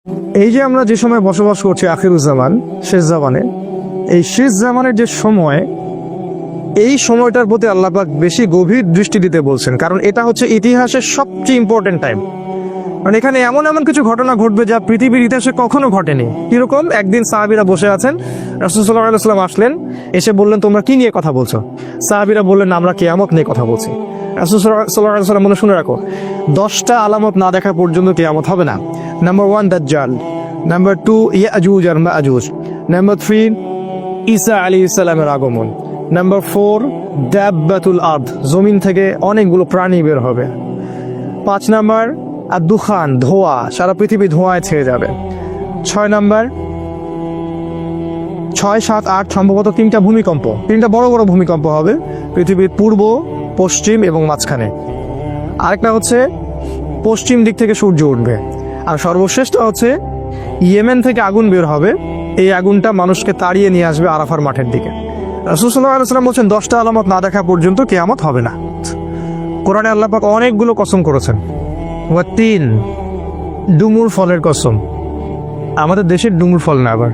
এই যে আমরা যে সময় বসবাস করছি আখিরুজ্জামান, শেষ জামানে, এই শেষ জামানের যে সময়, এই সময়টার প্রতি আল্লাহ পাক বেশি গভীর দৃষ্টি দিতে বলছেন, কারণ এটা হচ্ছে ইতিহাসের সবচেয়ে ইম্পর্টেন্ট টাইম। কারণ এখানে এমন এমন কিছু ঘটনা ঘটবে যা পৃথিবীর ইতিহাসে কখনো ঘটেনি। কিরকম? একদিন সাহাবীরা বসে আছেন, রাসূল সাল্লাল্লাহু আলাইহি ওয়াসাল্লাম আসলেন, এসে বললেন তোমরা কি নিয়ে কথা বলছো? সাহাবীরা বললেন আমরা কিয়ামত নিয়ে কথা বলছি। রাসূল সাল্লাল্লাহু আলাইহি ওয়াসাল্লাম বলে, শুনে রাখো, 10টা আলামত না দেখা পর্যন্ত কিয়ামত হবে না। নাম্বার 1 দাজ্জাল, নাম্বার 2 ইয়াজুজ আর মাজুজ, নাম্বার 3 ঈসা আলাইহিস সালামের আগমন, নাম্বার 4 দাব্বাতুল আরদ, জমিন থেকে অনেকগুলো প্রাণী বের হবে। 5 নাম্বার আর দুখান, ধোঁয়া, সারা পৃথিবী ধোঁয়ায় ছেয়ে যাবে। 6 নাম্বার, 6, 7, 8 সম্ভবত 3টা ভূমিকম্প, 3টা বড় বড় ভূমিকম্প হবে পৃথিবীর পূর্ব, পশ্চিম এবং মাঝখানে। আরেকটা হচ্ছে পশ্চিম দিক থেকে সূর্য উঠবে। আর সর্বশ্রেষ্ঠ হচ্ছে ইয়েমেন থেকে আগুন বের হবে, এই আগুনটা মানুষকে তাড়িয়ে নিয়ে আসবে আরাফার মাঠের দিকে। রাসূল সাল্লাল্লাহু আলাইহি ওয়াসাল্লাম বলছেন 10টা আলামত না দেখা পর্যন্ত কিয়ামত হবে না। কোরআনে আল্লাহ পাক অনেকগুলো কসম করেছেন। ওয়াতিন, ডুমুর ফলের কসম। আমাদের দেশের ডুমুর ফল না, আবার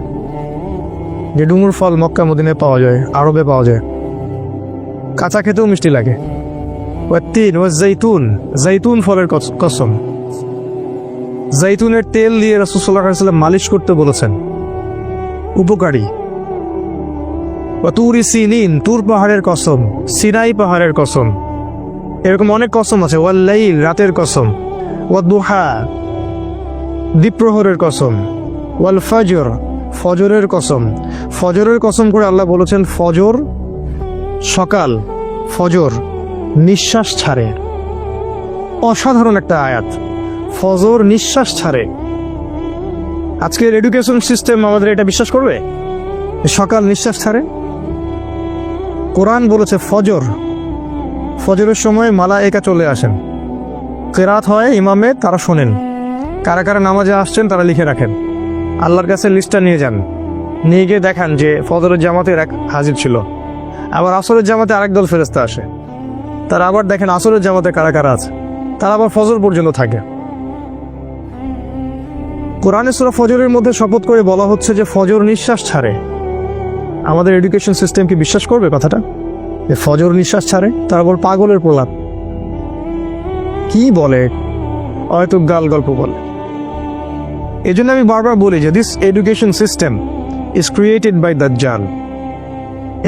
যে ডুমুর ফল মক্কা মদিনায় পাওয়া যায়, আরবে পাওয়া যায়, কাঁচা খেতেও মিষ্টি লাগে। ওয়াতিন ওয়া জাইতুন, জাইতুন ফলের কসম। জাইতুনের তেল দিয়ে রাসূল সাল্লাল্লাহু আলাইহি ওয়াসাল্লাম মালিশ করতে বলেছেন, উপকারী। ওয়া তুরি সিনিন, তুর পাহাড়ের কসম, সিনাই পাহাড়ের কসম। এরকম অনেক কসম আছে। ওয়াল লাইল, রাতের কসম। ওয়া দুহা, দ্বীপ্রহরের কসম। ওয়াল ফাজর, ফজরের কসম। ফজরের কসম করে আল্লাহ বলেছেন ফজর সকাল, ফজর নিঃশ্বাস ছাড়ে। অসাধারণ একটা আয়াত, ফজর নিঃশ্বাস ছাড়ে। আজকের এডুকেশন সিস্টেম আমাদের এটা বিশ্বাস করবে? সকাল নিঃশ্বাস ছাড়ে। কোরআন বলেছে ফজর, ফজরের সময় মালায়েকা চলে আসেন, কেরাত হয় ইমামে, তারা শোনেন, কারা কারা নামাজে আসছেন তারা লিখে রাখেন, আল্লাহর কাছে লিস্টটা নিয়ে যান, নিয়ে গিয়ে দেখান যে ফজরের জামাতের এক হাজির ছিল। আবার আসরের জামাতে আরেক দল ফেরেশতা আসে, তারা আবার দেখেন আসরের জামাতে কারা কারা আছে, তারা আবার ফজর পর্যন্ত থাকে। কোরআনে সূরা ফজরের মধ্যে শপথ করে বলা হচ্ছে যে ফজর নিঃশ্বাস ছাড়ে। আমাদের এডুকেশন সিস্টেম কি বিশ্বাস করবে কথাটা? ফজর নিঃশ্বাস ছাড়ে, তারপর পাগলের প্রলাপ কি বলে, হয়তো গাল গল্প বলে। এই জন্য আমি বারবার বলি যে this education system is created by দাজ্জাল।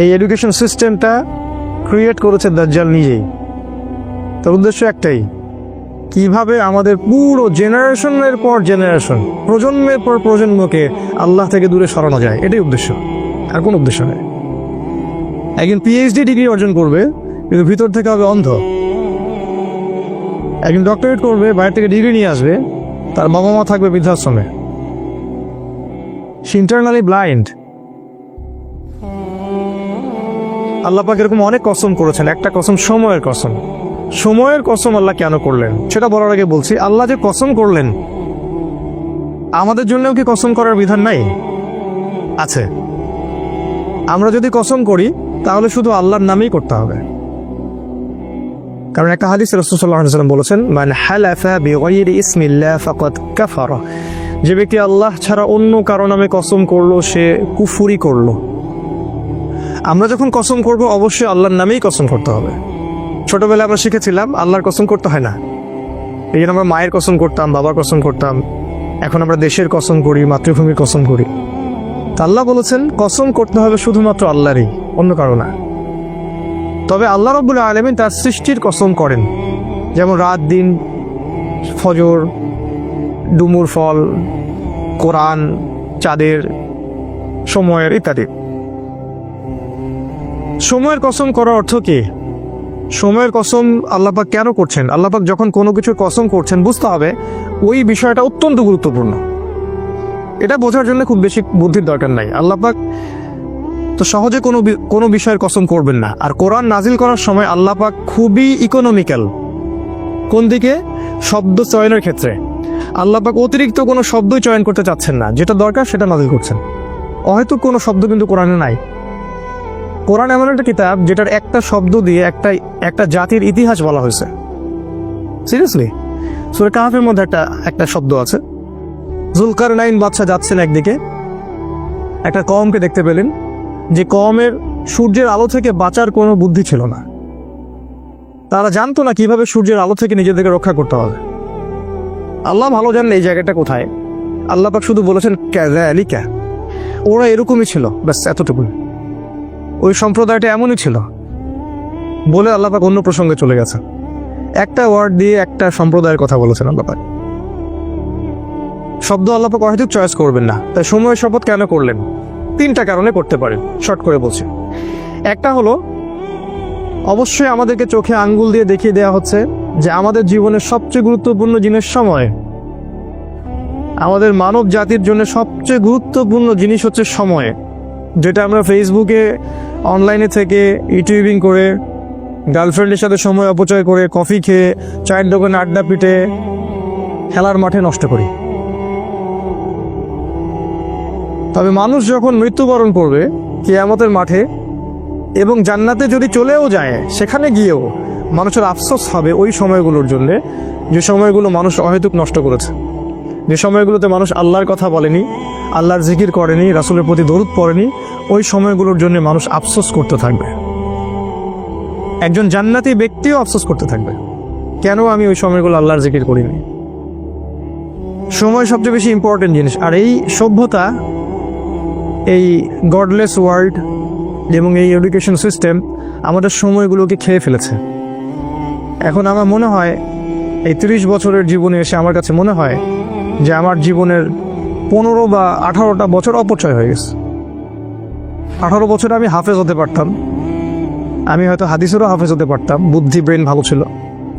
এই এডুকেশন সিস্টেমটা ক্রিয়েট করেছে দাজ্জাল নিজেই। তার উদ্দেশ্য একটাই, কিভাবে আমাদের পুরো জেনারেশনের পর জেনারেশন, প্রজন্মের পর প্রজন্মকে আল্লাহ থেকে দূরে সরানো যায়, এটাই উদ্দেশ্য, আর কোনো উদ্দেশ্য নেই। একজন পিএইচডি ডিগ্রি অর্জন করবে কিন্তু ভিতর থেকে হবে অন্ধ। একজন ডক্টরেট করবে, বাইরে থেকে ডিগ্রি নিয়ে আসবে, তার বাবা মা থাকবে বৃদ্ধাশ্রমে। সে ইন্টারনালি ব্লাইন্ড। আল্লাহ পাক এরকম অনেক কসম করেছেন। একটা কসম সময়ের কসম। সময়ের কসম আল্লাহ কেন করলেন সেটা বলার আগে বলছি, আল্লাহ যে কসম করলেন, আমাদের জন্যও কি কসম করার বিধান নাই? আছে। আমরা যদি কসম করি তাহলে শুধু আল্লাহর নামেই করতে হবে। কারণ একটা হাদিসে রাসূল সাল্লাল্লাহু আলাইহি ওয়াসাল্লাম বলেছেন, মান হালাফা বিগাইরি ইসমিল্লাহ ফাকাদ কাফারা, যে ব্যক্তি আল্লাহ ছাড়া অন্য কারো নামে কসম করলো সে কুফরি করলো। আমরা যখন কসম করব অবশ্যই আল্লাহর নামেই কসম করতে হবে। ছোটবেলায় আমরা শিখেছিলাম আল্লাহর কসম করতে হয় না, এই জন্য আমরা মায়ের কসম করতাম, বাবার কসম করতাম। এখন আমরা দেশের কসম করি, মাতৃভূমির কসম করি। তা আল্লাহ বলেছেন কসম করতে হবে শুধুমাত্র আল্লাহরই, অন্য কারো না। তবে আল্লাহ রাব্বুল আলামিন তার সৃষ্টির কসম করেন, যেমন রাত দিন, ফজর, ডুমুর ফল, কোরআন, চাঁদের, সময়ের ইত্যাদি। সময়ের কসম করার অর্থ কি? সময়ের কসম আল্লাহ পাক কেন করছেন? আল্লাহ পাক যখন কোনো কিছুর কসম করছেন বুঝতে হবে ওই বিষয়টা অত্যন্ত গুরুত্বপূর্ণ। এটা বোঝার জন্য খুব বেশি বুদ্ধির দরকার নাই। আল্লাহ পাক তো সহজে কোনো বিষয়ের কসম করবেন না। আর কোরআন নাজিল করার সময় আল্লাহ পাক খুবই ইকোনমিক্যাল। কোন দিকে? শব্দ চয়নের ক্ষেত্রে আল্লাহ পাক অতিরিক্ত কোনো শব্দই চয়ন করতে চাচ্ছেন না, যেটা দরকার সেটা নাজিল করছেন। অহেতুক কোনো শব্দ কিন্তু কোরআনে নাই। কোরআন এমন একটা কিতাব যেটার একটা শব্দ দিয়ে একটা জাতির ইতিহাস বলা হয়েছে। সিরিয়াসলি, সূরা কাহফের মধ্যে একটা শব্দ আছে, জুলকারনাইন বাদশা যাচ্ছেন একদিকে, একটা কওমকে দেখতে পেলেন যে কওমের সূর্যের আলো থেকে বাঁচার কোনো বুদ্ধি ছিল না। তারা জানতো না কিভাবে সূর্যের আলো থেকে নিজেদেরকে রক্ষা করতে হবে। আল্লাহ ভালো জানেন এই জায়গাটা কোথায়। আল্লাহ পাক শুধু বলেছেন ক্যাযালিকা, ওরা এরকমই ছিল, ব্যাস এতটুকু। ওই সম্প্রদায়টা এমনই ছিল বলে আল্লাহ পাক অন্য প্রসঙ্গে চলে গেছে। একটা ওয়ার্ড দিয়ে একটা সম্প্রদায়ের কথা বলেছেন আল্লাহ পাক। শব্দ আল্লাহ পাক হয়তো চয়েস করবেন না, তাই সময়ের শপথ কেন করলেন? 3টা কারণে করতে পারেন, শর্ট করে বলছি। একটা হলো, অবশ্যই আমাদেরকে চোখে আঙ্গুল দিয়ে দেখিয়ে দেওয়া হচ্ছে যে আমাদের জীবনের সবচেয়ে গুরুত্বপূর্ণ জিনিস সময়। আমাদের মানব জাতির জন্য সবচেয়ে গুরুত্বপূর্ণ জিনিস হচ্ছে সময়, যেটা আমরা ফেসবুকে, অনলাইনে থেকে, ইউটিউবিং করে, গার্লফ্রেন্ডের সাথে সময় অপচয় করে, কফি খেয়ে, চায়ের দোকানে আড্ডা পিটে, খেলার মাঠে নষ্ট করি। তবে মানুষ যখন মৃত্যুবরণ করবে কিয়ামতের মাঠে এবং জান্নাতে যদি চলেও যায়, সেখানে গিয়েও মানুষের আফসোস হবে ওই সময়গুলোর জন্য, যে সময়গুলো মানুষ অহেতুক নষ্ট করেছে, যে সময়গুলোতে মানুষ আল্লাহর কথা বলেনি, আল্লাহর জিকির করেনি, রাসূলের প্রতি দরুদ পড়েনি। ওই সময়গুলোর জন্য মানুষ আফসোস করতে থাকবে। একজন জান্নাতি ব্যক্তিও আফসোস করতে থাকবে, কেন আমি ওই সময়গুলো আল্লাহর জিকির করিনি। সময় সবচেয়ে বেশি ইম্পর্টেন্ট জিনিস। আর এই সভ্যতা, এই গডলেস ওয়ার্ল্ড এবং এই এডুকেশন সিস্টেম আমাদের সময়গুলোকে খেয়ে ফেলেছে। এখন আমার মনে হয় এই 30 বছরের জীবনে এসে আমার কাছে মনে হয় যে আমার জীবনের 15 বা 18টা বছর অপচয় হয়ে গেছে। 18 বছরে আমি হাফেজ হতে পারতাম, আমি হয়তো হাদিসেরও হাফেজ হতে পারতাম, বুদ্ধি ব্রেন ভালো ছিল,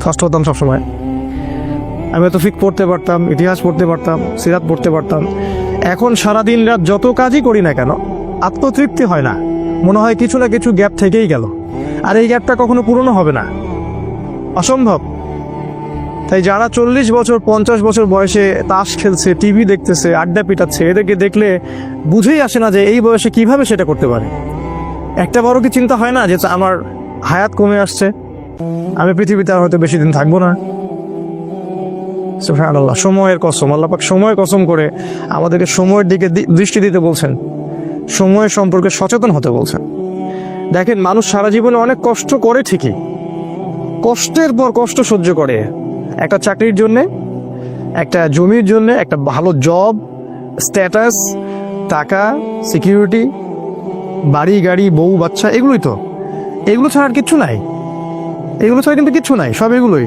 ফার্স্ট হতাম সবসময়। আমি হয়তো ফিক পড়তে পারতাম, ইতিহাস পড়তে পারতাম, সিরাত পড়তে পারতাম। এখন সারাদিন রাত যত কাজই করি না কেন, আত্মতৃপ্তি হয় না, মনে হয় কিছু না কিছু গ্যাপ থেকেই গেল, আর এই গ্যাপটা কখনো পূরণ হবে না, অসম্ভব। তাই যারা 40 বছর 50 বছর বয়সে তাস খেলছে, টিভি দেখতেছে, আড্ডা পিটাচ্ছে, এদেরকে দেখলে বুঝেই আসে না যে এই বয়সে কিভাবে সেটা করতে পারে। একটা বড় কি চিন্তা হয় না যে আমার হায়াত কমে আসছে, আমি পৃথিবীতে আর হয়তো বেশি দিন থাকবো না। সুবহানাল্লাহ, সময়ের কসম, আল্লাহ পাক সময়ের কসম করে আমাদেরকে সময়ের দিকে দৃষ্টি দিতে বলছেন, সময় সম্পর্কে সচেতন হতে বলছেন। দেখেন, মানুষ সারা জীবনে অনেক কষ্ট করে ঠিকই, কষ্টের পর কষ্ট সহ্য করে, একটা চাকরির জন্যে, একটা জমির জন্যে, একটা ভালো জব, স্ট্যাটাস, টাকা, সিকিউরিটি, বাড়ি গাড়ি, বউ বাচ্চা, এগুলোই তো। এগুলো ছাড়া আর কিচ্ছু নাই, এগুলো ছাড়া কিন্তু কিচ্ছু নাই, সব এগুলোই।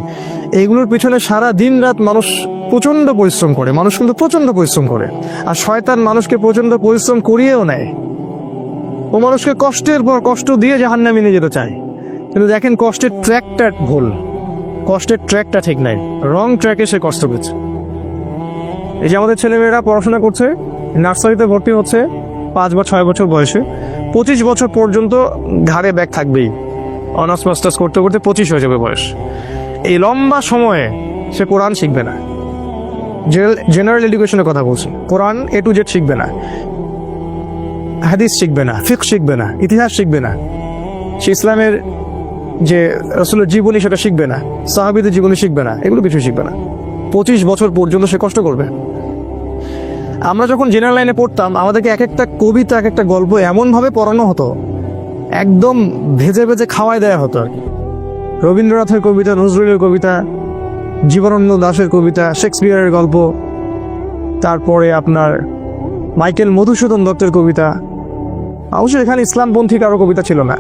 এইগুলোর পিছনে সারা দিন রাত মানুষ প্রচণ্ড পরিশ্রম করে, মানুষ কিন্তু প্রচণ্ড পরিশ্রম করে। আর শয়তান মানুষকে প্রচণ্ড পরিশ্রম করিয়েও নেয়, ও মানুষকে কষ্টের পর কষ্ট দিয়ে জাহান্নামে নিয়ে যেতে চায়। কিন্তু দেখেন, কষ্টের ট্র্যাকটা ভুল, কষ্টের ট্র্যাকটা ঠিক নাই, রং ট্র্যাকে সে কষ্ট পেয়েছে। এই যে আমাদের ছেলেমেয়েরা পড়াশোনা করছে, নার্সারিতে ভর্তি হচ্ছে 5 বা 6 বছর বয়সে, 25 বছর পর্যন্ত ঘাড়ে ব্যাগ থাকবেই। অনার্স মাস্টার্স করতে করতে 25 হয়ে যাবে বয়স। এই লম্বা সময়ে সে কোরআন শিখবে না, জেনারেল এডুকেশনের কথা বলছি, কোরআন A to Z শিখবে না, হাদিস শিখবে না, ফিকহ শিখবে না, ইতিহাস শিখবে না, সে ইসলামের যে রাসূলের জীবনী সেটা শিখবে না, সাহাবীদের জীবনী শিখবে না, এগুলো কিছু শিখবে না। 25 বছর পর্যন্ত সে কষ্ট করবে। আমরা যখন জেনারেল লাইনে পড়তাম, আমাদেরকে এক একটা কবিতা, এক একটা গল্প এমনভাবে পড়ানো হতো, একদম ভেজে ভেজে খাওয়াই দেওয়া হতো। রবীন্দ্রনাথের কবিতা, নজরুলের কবিতা, জীবনানন্দ দাশের কবিতা, শেক্সপিয়ারের গল্প, তারপরে আপনার মাইকেল মধুসূদন দত্তের কবিতা। অবশ্যই এখানে ইসলামপন্থী কারো কবিতা ছিল না।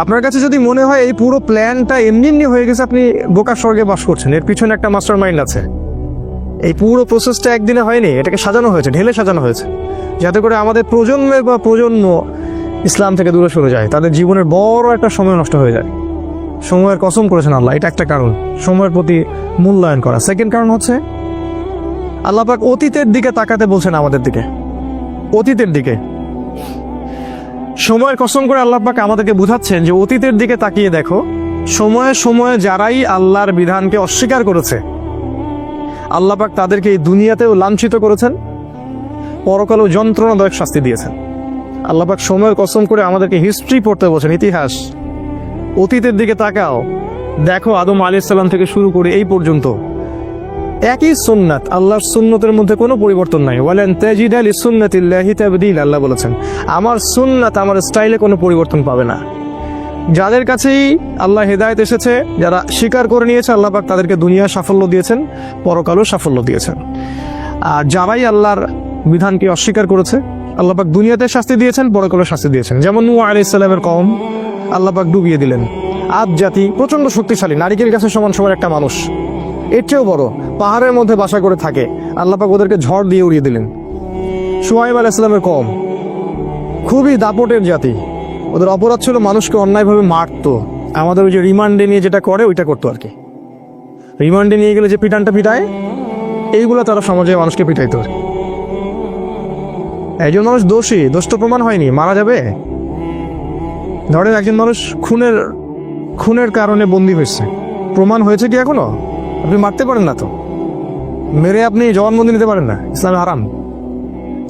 আপনার কাছে যদি মনে হয় এই পুরো প্ল্যানটা এমনি এমনি হয়ে গেছে, আপনি বোকার স্বর্গে বাস করছেন, এর পিছনে একটা মাস্টার মাইন্ড আছে। এই পুরো প্রসেসটা একদিনে হয়নি, এটাকে সাজানো হয়েছে, ঢেলে সাজানো হয়েছে, যাতে করে আমাদের প্রজন্মের বা প্রজন্ম ইসলাম থেকে দূরে সরে যায়, তাদের জীবনের বড় একটা সময় নষ্ট হয়ে যায়। সময়ের কসম করেছেন আল্লাহ, এটা একটা কারণ, সময়ের প্রতি মূল্যায়ন করা। সেকেন্ড কারণ হচ্ছে আল্লাহ পাক অতীতের দিকে তাকাতে বলছেন আমাদের দিকে, অতীতের দিকে। সময়ের কসম করে আল্লাহ পাক আমাদেরকে বুঝাচ্ছেন যে অতীতের দিকে তাকিয়ে দেখো, সময়ে সময়ে যারাই আল্লাহর বিধানকে অস্বীকার করেছে, আল্লাহ পাক তাদেরকে এই দুনিয়াতেও লাঞ্ছিত করেছেন, পরকালেও যন্ত্রণাদায়ক শাস্তি দিয়েছেন। আল্লাহ পাক সময়ের কসম করে আমাদেরকে হিস্ট্রি পড়তে বলছেন, ইতিহাস। অতীতের দিকে তাকাও, দেখো আদম আলাইহিস সালাম থেকে শুরু করে এই পর্যন্ত একই সুন্নাত, আল্লাহর সুন্নতের মধ্যে কোনো পরিবর্তন নাই। ওয়ালান তাজিদা লিসুন্নাতিল্লাহি তাবদীল, আল্লাহ বলেছেন আমার সুন্নাত, আমার স্টাইলে কোনো পরিবর্তন পাবে না। যাদের কাছেই আল্লাহ হেদায়েত এসেছে, যারা স্বীকার করে নিয়েছে, আল্লাহ পাক তাদেরকে দুনিয়া সাফল্য দিয়েছেন, পরকালও সাফল্য দিয়েছেন। আর যারাই আল্লাহর বিধানকে অস্বীকার করেছে, আল্লাহ পাক দুনিয়াতে শাস্তি দিয়েছেন, পরকালে শাস্তি দিয়েছেন। যেমন নূহ আলাইহিস সালামের কওম আল্লাহ পাক ডুবিয়ে দিলেন। আদ জাতি প্রচন্ড শক্তিশালী, নারিকেল গাছের সমান সমান একটা মানুষ, এর চেয়েও বড়, পাহাড়ের মধ্যে বাসা করে থাকে, আল্লাহ পাক ওদেরকে ঝড় দিয়ে উড়িয়ে দিলেন। শুআয়ব আলাইহিস সালামের কওম খুবই দাপটের জাতি, ওদের অপরাধ ছিল মানুষকে অন্যায়ভাবে মারতো। আমাদের ওই যে রিমান্ডে নিয়ে যেটা করে ওইটা করতো আর কি। রিমান্ডে নিয়ে গেলে যে পিটানটা পিটায়, এইগুলো তারা সমাজে মানুষকে পিটাইতো। একজন মানুষ দোষী, দোষ তো প্রমাণ হয়নি, মারা যাবে। ধরেন একজন মানুষ খুনের কারণে বন্দী হয়েছে, প্রমাণ হয়েছে কি এখনো? আপনি মারতে পারেন না তো, মেরে আপনি জবানবন্দি নিতে পারেন না, ইসলামে হারাম।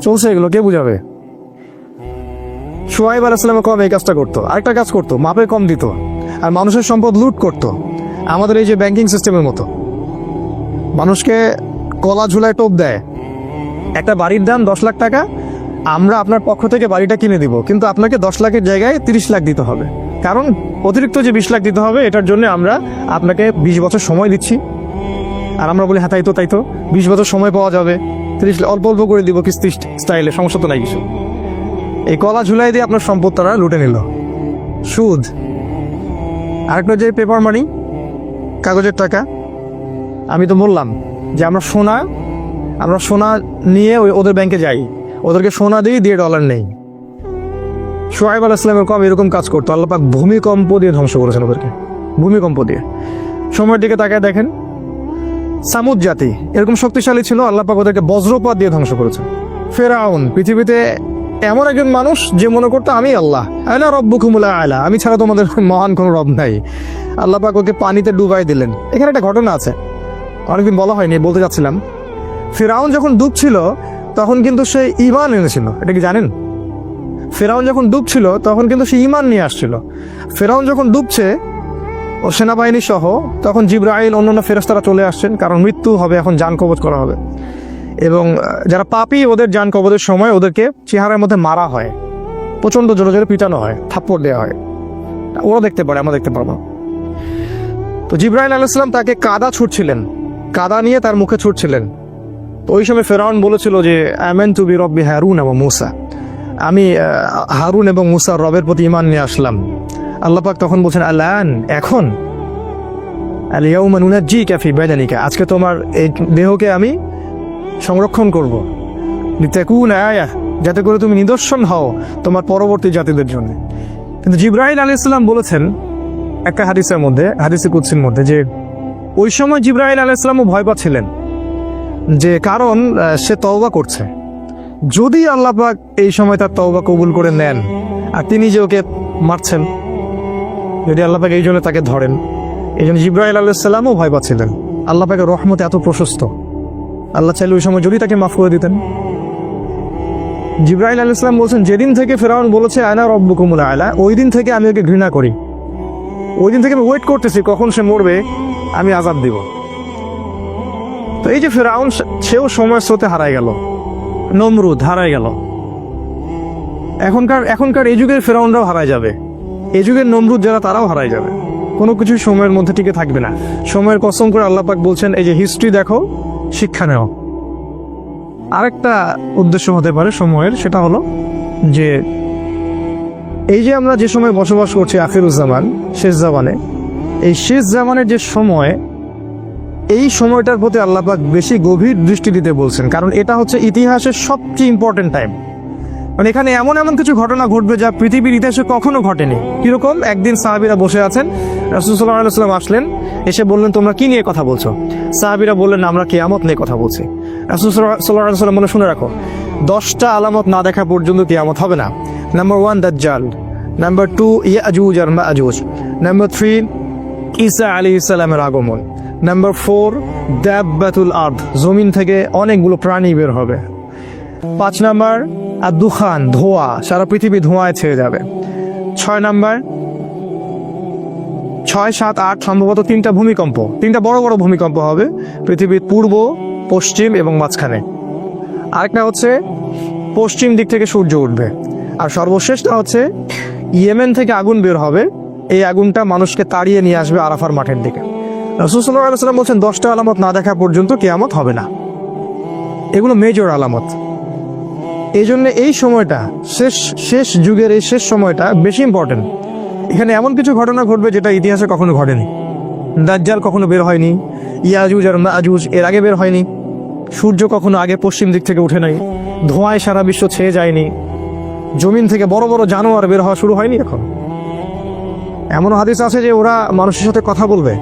চলছে এগুলো, কে বুঝাবে? শুআয়ব আলাইহিস সালাম কম এই কাজটা করতো। আরেকটা কাজ করতো, মাপে কম দিত আর মানুষের সম্পদ লুট করতো। আমাদের এই যে ব্যাংকিং সিস্টেমের মতো, মানুষকে কলা ঝুলায় টোপ দেয়। একটা বাড়ির দাম 10 লাখ টাকা, আমরা আপনার পক্ষ থেকে বাড়িটা কিনে দিব, কিন্তু আপনাকে 10 লাখের জায়গায় 30 লাখ দিতে হবে। কারণ অতিরিক্ত যে 20 লাখ দিতে হবে, এটার জন্য আমরা আপনাকে 20 বছর সময় দিচ্ছি। আর আমরা বলি হ্যাঁ তাই তো 20 বছর সময় পাওয়া যাবে, 30 অল্প অল্প করে দিব কিস্তি স্টাইলে, সমস্যা তো নাই কিছু। এই কলা ঝুলাই দিয়ে আপনার সম্পদ তারা লুটে নিল, সুদ। আরেকটা যে পেপার মানি, কাগজের টাকা। আমি তো বললাম যে আমরা সোনা নিয়ে ওদের ব্যাংকে যাই, ওদেরকে সোনা দিয়ে ডলার নেই। শুআয়ব আলাইহিস সালামের কওম এরকম কাজ করতো। আল্লাহ পাক ভূমিকম্প দিয়ে ধ্বংস করেছেন ওদেরকে, ভূমিকম্প দিয়ে। সময়ের দিকে তাকায় দেখেন, সামুদ জাতি এরকম শক্তিশালী ছিল, আল্লাহ পাক ওদেরকে বজ্রপাত দিয়ে ধ্বংস করেছেন। ফেরাউন পৃথিবীতে এমন একজন মানুষ যে মনে করতো আমি আল্লাহ, আনা রব্বুকুমুল আ'লা, আমি ছাড়া তোমাদের মহান কোনো রব নাই। আল্লাহ পাক ওকে পানিতে ডুবাই দিলেন। এখানে একটা ঘটনা আছে, অনেকদিন বলা হয়নি, বলতে যাচ্ছিলাম। ফেরাউন যখন ডুবছিল তখন কিন্তু সে ঈমান এনেছিল, এটা কি জানেন? ফেরাউন যখন ডুবছিল তখন কিন্তু সে ঈমান নিয়ে আসছিল। ফেরাউন যখন ডুবছে ও সেনাবাহিনী সহ, তখন জিবরাইল অন্যান্য ফেরেশতারা চলে আসছেন, কারণ মৃত্যু হবে, এখন জান কবজ করা হবে। এবং যারা পাপী, ওদের জান কবজের সময় ওদেরকে চেহারার মধ্যে মারা হয়, প্রচণ্ড জোরে জোরে পিটানো হয়, থাপ্পড় দেওয়া হয়। ওরা দেখতে পারে, আমরা দেখতে পারবো। তো জিবরাইল আলাইহিস সালাম তাকে কাদা ছুটছিলেন, কাদা নিয়ে তার মুখে ছুটছিলেন। ওই সময় ফেরাউন বলেছিল যে আমানতু বিরব্বি হারুন ওয়া মূসা, আমি হারুন এবং মূসার রবের প্রতি ঈমান নিয়ে আসলাম। আল্লাহ পাক তখন বলছেন আলান, এখন, আল ইয়াউমা নুনাজ্জিকা ফি বাদানিকা, আজকে তোমার এই দেহকে আমি সংরক্ষণ করব, লিতাকুনা আয়া, যাতে করে তুমি নিদর্শন হও তোমার পরবর্তী জাতিদের জন্য। কিন্তু জিবরাইল আলাইহিস সালাম বলেছেন একটা হাদিসের মধ্যে, হাদিসে কুদসির মধ্যে, যে ওই সময় জিবরাইল আলাইহিস সালামও ভয় পাচ্ছিলেন, যে কারণ সে তওবা করছে। যদি আল্লাহ পাক এই সময় তার তওবা কবুল করে নেন আর তিনি যে ওকে মারছেন, যদি আল্লাহ পাক এই জন্য তাকে ধরেন, এই জন্য জিবরাইল আলাইহিস সালামও ভয় পাচ্ছিলেন। আল্লাহ পাকের রহমত এত প্রশস্ত, আল্লাহ চাইলে ওই সময় যদি তাকে মাফ করে দিতেন। জিবরাইল আলাইহিস সালাম বলছেন, যেদিন থেকে ফেরাউন বলেছে আনা রব্বুকুমুল আ'লা, ওই দিন থেকে আমি ওকে ঘৃণা করি, ওই দিন থেকে আমি ওয়েট করতেছি কখন সে মরবে, আমি আযাব দিব। তো এই যে ফেরাউন, সেও সময়ের স্রোতে হারায় গেল, নমরুদ হারায় গেল। এখনকার এই যুগের ফেরাউনরাও হারায় যাবে, এই যুগের নমরুদ যারা, তারাও হারায় যাবে। কোনো কিছু সময়ের মধ্যে টিকে থাকবে না। সময়ের কসম করে আল্লাহ পাক বলছেন, এই যে হিস্ট্রি দেখো, শিক্ষা নেও। আরেকটা উদ্দেশ্য হতে পারে সময়ের, সেটা হলো যে এই যে আমরা যে সময় বসবাস করছি, আখিরুজ্জামান, শেষ জামানে, এই শেষ জামানের যে সময়, এই সময়টার প্রতি আল্লাহ পাক বেশি গভীর দৃষ্টি দিতে বলছেন, কারণ এটা হচ্ছে ইতিহাসের সবচেয়ে ইম্পর্টেন্ট টাইম। মানে এখানে এমন কিছু ঘটনা ঘটবে যা পৃথিবীর ইতিহাসে কখনো ঘটেনি। কিরকম? একদিন সাহাবীরা বসে আছেন, রাসূল সাল্লাল্লাহু আলাইহি ওয়াসাল্লাম আসলেন, এসে বললেন তোমরা কি নিয়ে কথা বলছো? সাহাবীরা বললেন আমরা কিয়ামত নিয়ে কথা বলছি। রাসূল সাল্লাল্লাহু আলাইহি ওয়াসাল্লাম বলে, শুনে রাখো, 10টা আলামত না দেখা পর্যন্ত কিয়ামত হবে না। নাম্বার 1 দাজ্জাল, নাম্বার 2 ইয়াজুজ আর মাজুজ, নাম্বার 3 ঈসা আলাইহিস সালামের আগমন, নাম্বার 4 দাব্বাতুল আরদ, জমিন থেকে অনেকগুলো প্রাণী বের হবে। 5 নাম্বার আর-দুখান, ধোঁয়া, সারা পৃথিবী ধোঁয়ায় ছেয়ে যাবে। 6 নাম্বার 6, 7, 8 সম্ভবত 3টা ভূমিকম্প, 3টা বড় বড় ভূমিকম্প হবে পৃথিবীর পূর্ব, পশ্চিম এবং মাঝখানে। আরেকটা হচ্ছে পশ্চিম দিক থেকে সূর্য উঠবে। আর সর্বশেষটা হচ্ছে ইয়েমেন থেকে আগুন বের হবে, এই আগুনটা মানুষকে তাড়িয়ে নিয়ে আসবে আরাফার মাঠের দিকে। রাসূল সাল্লাল্লাহু আলাইহি ওয়াসাল্লাম বলছেন 10টা আলামত না দেখা পর্যন্ত কিয়ামত হবে না। এগুলো মেজর আলামত। এই জন্য এই সময়টা শেষ যুগের এই শেষ সময়টা বেশি ইম্পর্টেন্ট। এখানে এমন কিছু ঘটনা ঘটবে যেটা ইতিহাসে কখনো ঘটেনি। দাজ্জাল কখনো বের হয়নি, ইয়াজুজ আর মাজুজ এর আগে বের হয়নি, সূর্য কখনো আগে পশ্চিম দিক থেকে উঠে নাই, ধোঁয়ায় সারা বিশ্ব ছেয়ে যায়নি, জমিন থেকে বড় বড় জানোয়ার বের হওয়া শুরু হয়নি। এখন এমন হাদিস আছে যে ওরা মানুষের সাথে কথা বলবে।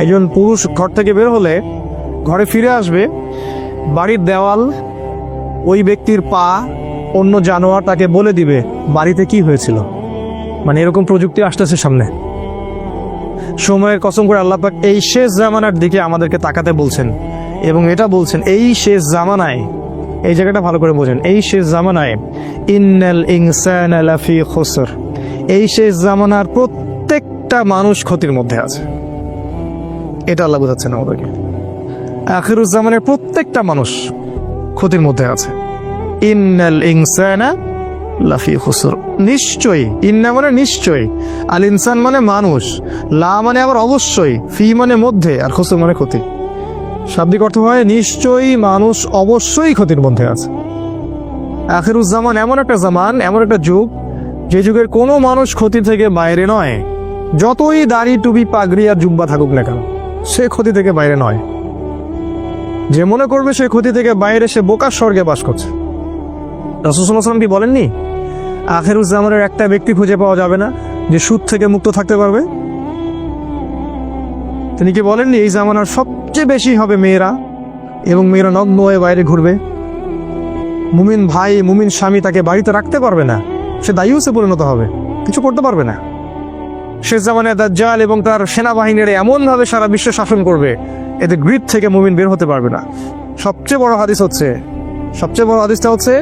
একজন পুরুষ ঘর থেকে বের হলে ঘরে ফিরে আসবে, বাড়ির দেওয়াল, ওই ব্যক্তির পা, অন্য জানোয়ার তাকে বলে দিবে বাড়িতে কি হয়েছিল। মানে এরকম প্রযুক্তি আসতেছে সামনে। সময়ের কসম করে আল্লাহ পাক এই শেষ জামানার দিকে আমাদেরকে তাকাতে বলছেন এবং এটা বলছেন এই শেষ জামানায়, এই জায়গাটা ভালো করে বোঝেন, এই শেষ জামানায় ইন্নাল ইনসানা লাফি খুসর, এই শেষ জামানার প্রত্যেকটা মানুষ ক্ষতির মধ্যে আছে। এটা আল্লাহ বোঝাচ্ছেন আমাদেরকে। আখিরুজ জামানের প্রত্যেকটা মানুষ ক্ষতির মধ্যে আছে। ইন্নাল ইনসানা লাফি খুসর, নিশ্চয়ই, ইন্না মানে নিশ্চয়ই, আল ইনসান মানে মানুষ, লা মানে আবার অবশ্যই, ফি মানে মধ্যে, আর খুসর মানে ক্ষতি। শাব্দিক অর্থ হয় নিশ্চয়ই মানুষ অবশ্যই ক্ষতির মধ্যে আছে। আখিরুজ জামান এমন একটা জামান, এমন একটা যুগ, যে যুগের কোনো মানুষ ক্ষতি থেকে বাইরে নয়। যতই দাড়ি, টুপি, পাগড়ি আর জুব্বা থাকুক না কেন, সে ক্ষতি থেকে বাইরে নয়। যে মনে করবে সে ক্ষতি থেকে বাইরে, সে বোকার স্বর্গে বাস করছে। রাসূল সাল্লাল্লাহু আলাইহি ওয়াসাল্লাম কি বলেননি আখিরুজ জামানের একটা ব্যক্তি খুঁজে পাওয়া যাবে না যে সুদ থেকে মুক্ত থাকতে পারবে? তিনি কি বলেননি এই জামানার সবচেয়ে বেশি হবে মেয়েরা, এবং মেয়েরা নগ্ন হয়ে বাইরে ঘুরবে। মুমিন ভাই, মুমিন স্বামী তাকে বাড়িতে রাখতে পারবে না, সে দায়ুসে পরিণত হবে, কিছু করতে পারবে না। শেষ জামানায় দাজ্জাল এবং তার সেনাবাহিনীরা এমনভাবে সারা বিশ্ব শাসন করবে, এতে গ্রিড থেকে মুমিন বের হতে পারবে না। সবচেয়ে বড় হাদিসটা হচ্ছে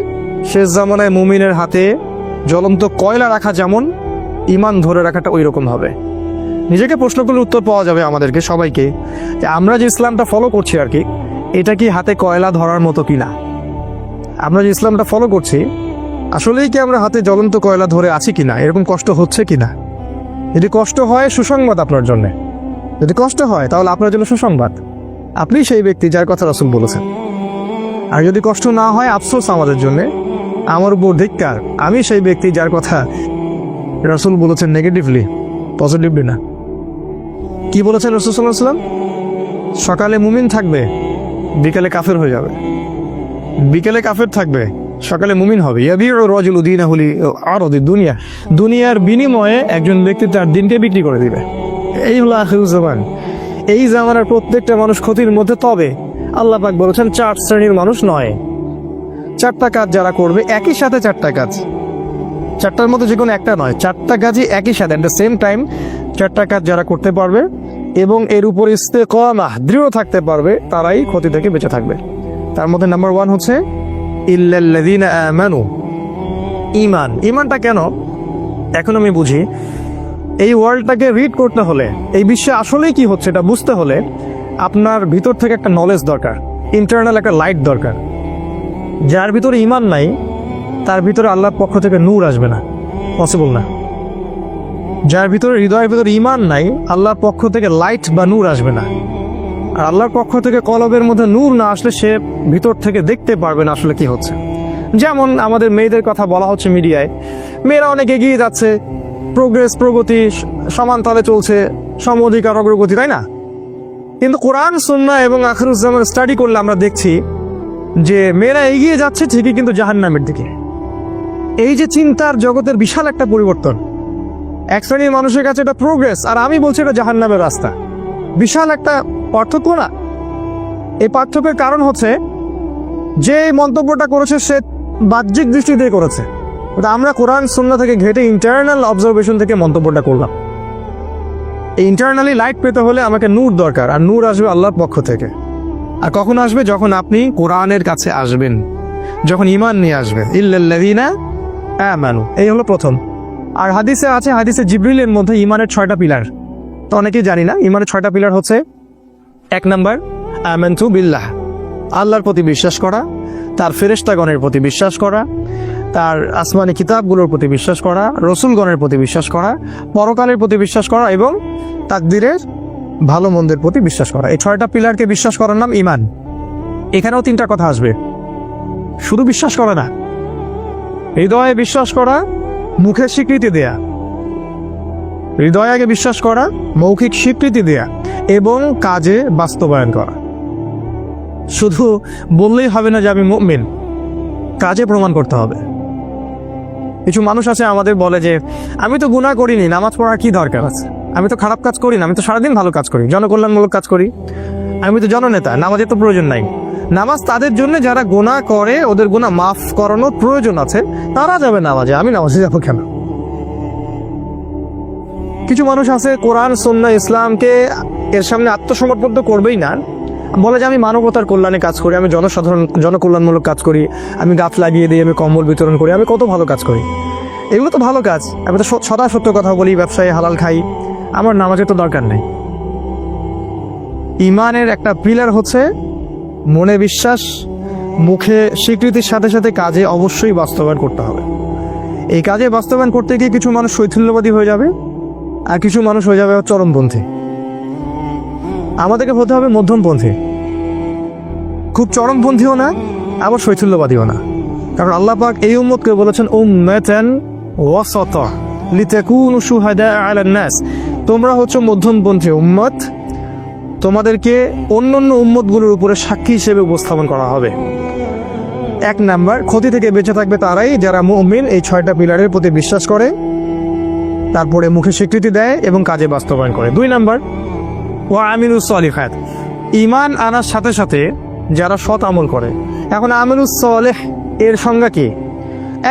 শেষ জামানায় মুমিনের হাতে জ্বলন্ত কয়লা রাখা যেমন, ঈমান ধরে রাখাটা ওই রকম হবে। নিজেকে প্রশ্ন করলে উত্তর পাওয়া যাবে আমাদেরকে সবাইকে, যে আমরা যে ইসলামটা ফলো করছি আর কি, এটা কি হাতে কয়লা ধরার মতো কিনা? আমরা যে ইসলামটা ফলো করছি আসলেই কি আমরা হাতে জ্বলন্ত কয়লা ধরে আছি কিনা? এরকম কষ্ট হচ্ছে কিনা? যদি কষ্ট হয় সুসংবাদ আপনার জন্য, যদি কষ্ট হয় তাহলে আপনার জন্য সুসংবাদ, আপনি সেই ব্যক্তি যার কথা রাসূল বলেছেন। আর যদি কষ্ট না হয় আফসোস আমাদের জন্য, আমার উপর ধিক্কার, আমি সেই ব্যক্তি যার কথা রাসূল বলেছেন নেগেটিভলি, পজিটিভলি না। কি বলেছেন রাসূল সাল্লাল্লাহু আলাইহি ওয়াসাল্লাম? সকালে মুমিন থাকবে, বিকালে কাফের হয়ে যাবে। বিকেলে কাফের থাকবে, সকালে মুমিন হবে। ইয়াবিউ রাজুলু দীনাহু লিআরদি দুনিয়া, দুনিয়ার বিনিময়ে একজন ব্যক্তি তার দিনকে বিক্রি করে দিবে। এই হলো আখিরুজ জামান। এই জামানার প্রত্যেকটা মানুষ ক্ষতির মধ্যে। তবে আল্লাহ পাক বলেছেন 4 শ্রেণীর মানুষ নয়। 4টা কাজ যারা করবে, একই সাথে 4টা কাজ, 4টার মধ্যে যে কোনো একটা নয়, 4টা কাজই একই সাথে, অ্যাট দ্য সেম টাইম 4টা কাজ যারা করতে পারবে এবং এর উপর ইস্তেকামাহ, দৃঢ় থাকতে পারবে, তারাই ক্ষতি থেকে বেঁচে থাকবে। তার মধ্যে নাম্বার 1 হচ্ছে ইল্লাল্লাযীনা আমানু, ঈমান। ঈমানটা কেন এখন আমি বুঝি। এই ওয়ার্ল্ডটাকে রিড করতে হলে, এই বিশ্বে আসলেই কি হচ্ছে এটা বুঝতে হলে আপনার ভিতর থেকে একটা নলেজ দরকার, ইন্টারনাল একটা লাইট দরকার। যার ভিতরে ঈমান নাই তার ভিতরে আল্লাহর পক্ষ থেকে নূর আসবে না, পসিবল না। যার ভিতরে, হৃদয়ের ভিতরে ঈমান নাই, আল্লাহর পক্ষ থেকে লাইট বা নূর আসবে না। আর আল্লাহর পক্ষ থেকে কলবের মধ্যে নূর না আসলে সে ভিতর থেকে দেখতে পারবে না আসলে কি হচ্ছে। যেমন আমাদের মেয়েদের কথা বলা হচ্ছে মিডিয়ায়, মেয়েরা অনেক এগিয়ে যাচ্ছে, প্রোগ্রেস, প্রগতি, সমান তালে চলছে, সম অধিকার, অগ্রগতি, তাই না? কিন্তু কোরআন, সুন্নাহ এবং আখিরুজ জামান স্টাডি করলে আমরা দেখছি যে মেয়েরা এগিয়ে যাচ্ছে ঠিকই, কিন্তু জাহান্নামের দিকে। এই যে চিন্তার জগতের বিশাল একটা পরিবর্তন। এক শ্রেণীর মানুষের কাছে এটা প্রোগ্রেস, আর আমি বলছি এটা জাহান্নামের রাস্তা। বিশাল একটা পার্থক্য না? এই পার্থক্যের কারণ হচ্ছে যে মন্তব্যটা করেছে সে বাহ্যিক দৃষ্টি দিয়ে করেছে, আমরা কোরআন সুন্নাহ থেকে ঘেটে ইন্টারনাল অবজারভেশন থেকে মন্তব্যটা করলাম। এই ইন্টারনালি লাইট পেতে হলে আমাকে নূর দরকার, আর নূর আসবে আল্লাহর পক্ষ থেকে। আর কখন আসবে? যখন আপনি কোরআনের কাছে আসবেন, যখন ঈমান নিয়ে আসবেন। ইল্লাল্লাযীনা আমানু, এই হলো প্রথম। আর হাদিসে আছে, হাদিসে জিবরিলের মধ্যে ইমানের 6টা পিলার। তো অনেকেই জানি না ইমানের 6টা পিলার হচ্ছে, 1 নাম্বার আমানতু বিল্লাহ, আল্লাহর প্রতি বিশ্বাস করা, তার ফেরেশতাগণের প্রতি বিশ্বাস করা, তার আসমানি কিতাবগুলোর প্রতি বিশ্বাস করা, রসুলগণের প্রতি বিশ্বাস করা, পরকালের প্রতি বিশ্বাস করা এবং তাকদীরের ভালো মন্দের প্রতি বিশ্বাস করা। এই 6টা পিলারকে বিশ্বাস করার নাম ইমান। এখানেও 3টা কথা আসবে, শুধু বিশ্বাস করা না, হৃদয়ে বিশ্বাস করা, মুখে স্বীকৃতি দেয়া, হৃদয়ে আগে বিশ্বাস করা, মৌখিক স্বীকৃতি দেয়া এবং কাজে বাস্তবায়ন করা। শুধু বললেই হবে না যে আমি মুমিন, কাজে প্রমাণ করতে হবে। কিছু মানুষ আছে আমাদের বলে যে আমি তো গুনাহ করিনি, নামাজ পড়ার কি দরকার আছে, আমি তো খারাপ কাজ করি না, আমি তো সারাদিন ভালো কাজ করি, জনকল্যাণমূলক কাজ করি, আমি তো জননেতা, নামাজের তো প্রয়োজন নাই। নামাজ তাদের জন্য যারা গুনাহ করে, ওদের গুনাহ মাফ করানোর প্রয়োজন আছে, তারা যাবে নামাজে, আমি নামাজে যাবো কেন? কিছু মানুষ আছে কোরআন সুন্নাহ ইসলামকে এর সামনে আত্মসমর্পণ তো করবেই না, বলে যে আমি মানবতার কল্যাণে কাজ করি, আমি জনকল্যাণমূলক কাজ করি, আমি গাছ লাগিয়ে দিই, আমি কম্বল বিতরণ করি, আমি কত ভালো কাজ করি। এগুলো তো ভালো কাজ, আমি তো সদা সত্য কথা বলি, ব্যবসায় হালাল খাই, আমার নামাজের তো দরকার নেই। ইমানের একটা পিলার হচ্ছে মনে বিশ্বাস, মুখে স্বীকৃতির সাথে সাথে কাজে অবশ্যই বাস্তবায়ন করতে হবে। এই কাজে বাস্তবায়ন করতে গিয়ে কিছু মানুষ শৈথিল্যবাদী হয়ে যাবে, আর কিছু মানুষ হয়ে যাবে চরমপন্থী। আমাদেরকে হতে হবে মধ্যমপন্থী, খুব চরমপন্থীও না, আবার শৈথিল্যবাদীও না। কারণ আল্লাহ পাক এই উম্মতকে বলেছেন উম্মাতান ওয়াসাতা লিতাকুনু শুহাদা আলান নাস, তোমরা হচ্ছে মধ্যমপন্থী উম্মত, তোমাদেরকে অন্যান্য উম্মতগুলোর উপরে সাক্ষী হিসেবে উপস্থাপন করা হবে। 1 নাম্বার, ক্ষতি থেকে বেঁচে থাকবে তারাই যারা মুমিন, এই 6টা পিলারের প্রতি বিশ্বাস করে, তারপরে মুখে স্বীকৃতি দেয় এবং কাজে বাস্তবায়ন করে। 2 নাম্বার, ওয়া আমিলুস সলিহাত, ঈমান আনার সাথে সাথে যারা সৎ আমল করে। এখন আমিলুস সলিহ এর সংজ্ঞা কি?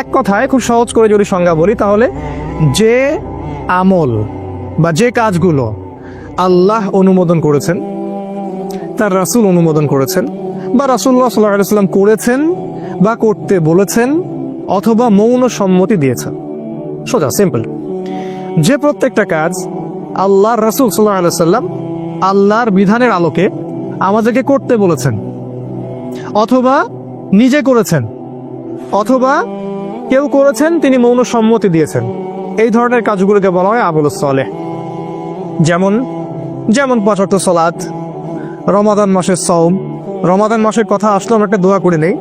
এক কথায় খুব সহজ করে যদি সংজ্ঞা বলি, তাহলে যে আমল বা যে কাজগুলো আল্লাহ অনুমোদন করেছেন, তার রাসূল অনুমোদন করেছেন, বা রাসূলুল্লাহ সাল্লাল্লাহু আলাইহি ওয়াসাল্লাম করেছেন বা করতে বলেছেন, অথবা মৌন সম্মতি দিয়েছেন। সোজা সিম্পল। যে প্রত্যেকটা কাজ আল্লাহর রাসূল সাল্লাল্লাহু আলাইহি ওয়াসাল্লাম আল্লাহর বিধানের আলোকে আমাদেরকে করতে বলেছেন, অথবা নিজে করেছেন, অথবা কেউ করেছেন তিনি মৌন সম্মতি দিয়েছেন, এই ধরনের কাজগুলোকে বলা হয় আমলুস সালেহ। যেমন 5 ওয়াক্ত সালাত, রমাদান মাসের সওম। রমাদান মাসের কথা আসলে আমরা একটা দোয়া করে নেই,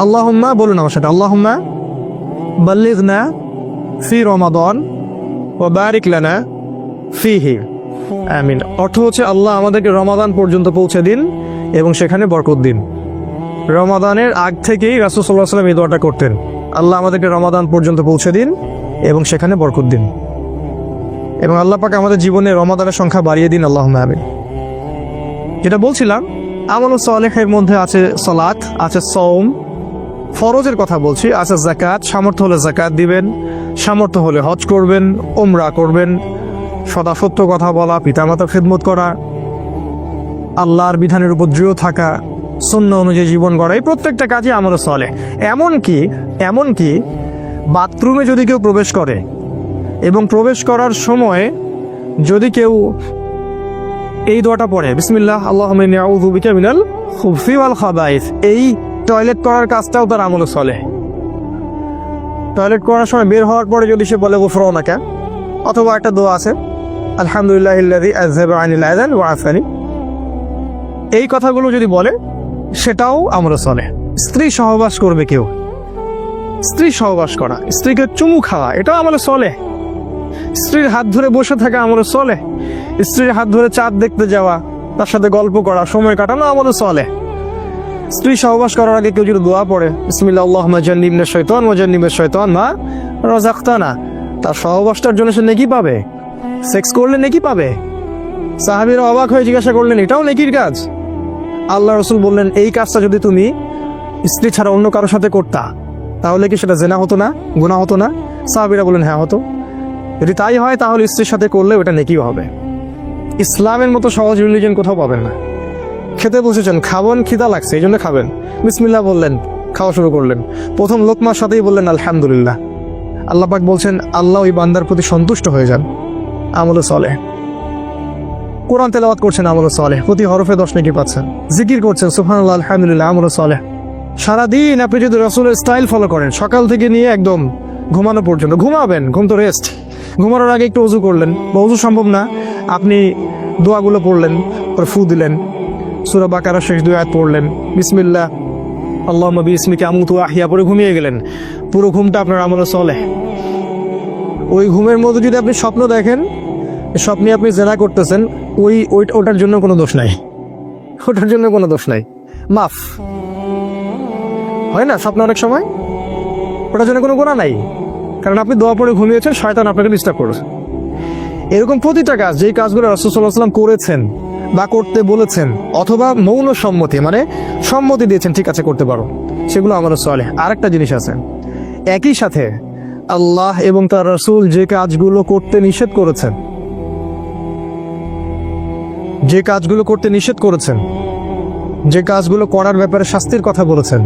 আল্লাহুম্মা, বলুন আমার সাথে, আল্লাহুম্মা বাল্লিগনা ফি রমাদান ওয়া বারিক লানা ফিহি, আমিন। অর্থ হচ্ছে আল্লাহ আমাদেরকে রমাদান পর্যন্ত পৌঁছে দিন এবং সেখানে বরকত দিন। রমাদানের আগ থেকেই রাসূল সাল্লাল্লাহু আলাইহি ওয়াসাল্লাম এই দোয়াটা করতেন, আল্লাহ আমাদেরকে রমাদান পর্যন্ত পৌঁছে দিন এবং সেখানে বরকত দিন, এবং আল্লাহ পাক আমাদের জীবনে রমাদানের সংখ্যা বাড়িয়ে দিন, আল্লাহুম্মা আমিন। যেটা বলছিলাম, আমলুস সালেহের মধ্যে আছে সালাত, আছে সওম, ফরজের কথা বলছি, আছে যাকাত, সামর্থ্য হলে যাকাত দিবেন, সামর্থ্য হলে হজ করবেন, উমরা করবেন, সদা সত্য কথা বলা, পিতামাতার খেদমত করা, আল্লাহর বিধানের উপর দৃঢ় থাকা, সুন্নাহ অনুযায়ী জীবন গড়া, এই প্রত্যেকটা কাজই আমলুস সালেহ। এমনকি বাথরুমে যদি কেউ প্রবেশ করে এবং প্রবেশ করার সময় যদি কেউ এই দোয়াটা পড়ে, বিসমিল্লাহ আল্লাহুম্মা ইন্নী আউযু বিকা মিনাল খুবসি ওয়াল খাবাইস, এই টয়লেট করার কাজটাও তার আমলুস সালেহ। টয়লেট করার সময় বের হওয়ার পরে যদি সে বলে গুফরানাকা, অথবা একটা দোয়া আছে আলহামদুলিল্লাহিল্লাযী আযহাবা আনিল আযান ওয়া আফানি, এই কথাগুলো যদি বলে সেটাও আমলুস সালেহ। স্ত্রী সহবাস করবে কেউ, স্ত্রী সহবাস করা, স্ত্রীকে চুমু খাওয়া, এটাও আমলুস সালেহ। স্ত্রীর হাত ধরে বসে থাকা আমলুস সালেহ। স্ত্রীর হাত ধরে চাঁদ দেখতে যাওয়া, তার সাথে গল্প করা, সময় কাটানো আমলুস সালেহ। স্ত্রী সহবাস করার আগে কেউ যদি দোয়া পড়ে বিসমিল্লাহ আল্লাহুম্মা জান্নিবনা শাইতান ওয়া জান্নিবিশ শাইতান মা রাযাকতানা, তার সহবাসটার জন্য সে নেকি পাবে, সেক্স করলে নেকি পাবে। সাহাবীরা অবাক হয়ে জিজ্ঞাসা করলেন, এটাও নেকির কাজ? আল্লাহ রাসূল বললেন, এই কাজটা যদি তুমি স্ত্রী ছাড়া অন্য কারোর সাথে করতা তাহলে কি সেটা জেনা হতো না, গুনাহ হতো না? সাহাবীরা বললেন, হ্যাঁ হতো। যদি তাই হয় তাহলে স্ত্রীর সাথে করলে ওটা নেকিও হবে। ইসলামের মতো সহজ রিলিজিয়ন কোথাও পাবেন না। খেতে বসেছেন, খাবেন, খিদা লাগছে এই জন্য খাবেন, বিসমিল্লাহ বললেন, খাওয়া শুরু করলেন, প্রথম লোকমার সাথেই বললেন আলহামদুলিল্লাহ, আল্লাহ পাক বলছেন আল্লাহ ওই বান্দার প্রতি সন্তুষ্ট হয়ে যান। আমল সালেহ। কোরআন তেলাওয়াত করছেন, আমল সালেহ, প্রতি হরফে 10 নেকি পাচ্ছেন। জিকির করছেন, সুবহানাল্লাহ, আলহামদুলিল্লাহ, আমল সালেহ। সারাদিন আপনি যদি রাসূলের স্টাইল ফলো করেন, সকাল থেকে নিয়ে একদম ঘুমানো পর্যন্ত, ঘুমাবেন, ঘুম তো রেস্ট, ঘুমানোর আগে একটু ওযু করলেন, বা ওযু সম্ভব না আপনি দোয়াগুলো পড়লেন, পরে ফু দিলেন, সূরা বাকারার শেষ 2 আয়াত পড়লেন, বিসমিল্লাহ আল্লাহুম্মা বিসমিকা আমুতু ওয়া আহইয়া, পরে ঘুমিয়ে গেলেন। পুরো ঘুমটা আপনার আমল সালেহ। ওই ঘুমের মধ্যে যদি আপনি স্বপ্ন দেখেন, স্বপ্নে আপনি জেনা করতেছেন, ওটার জন্য কোনো দোষ নাই, ওটার জন্য কোনো দোষ নাই, মাফ হয় না স্বপ্ন অনেক সময়, ওটার জন্য কোনো গুনাহ নাই, কারণ আপনি দোয়া পড়ে ঘুমিয়েছেন, শয়তান আপনাকে ডিস্টার্ব করেছে। এরকম প্রতিটা কাজ, যেই কাজগুলো রাসূল সাল্লাল্লাহু আলাইহি ওয়াসাল্লাম করেছেন বা করতে বলেছেন, অথবা মৌন সম্মতি, মানে সম্মতি দিয়েছেন ঠিক আছে করতে পারো, সেগুলো আমল সালেহ। আরেকটা জিনিস আছে, একই সাথে আল্লাহ এবং তার রাসূল যে কাজগুলো করতে নিষেধ করেছেন, যে কাজগুলো করতে নিষেধ করেছেন, যে কাজগুলো করার ব্যাপারে শাস্তির কথা বলেছেন,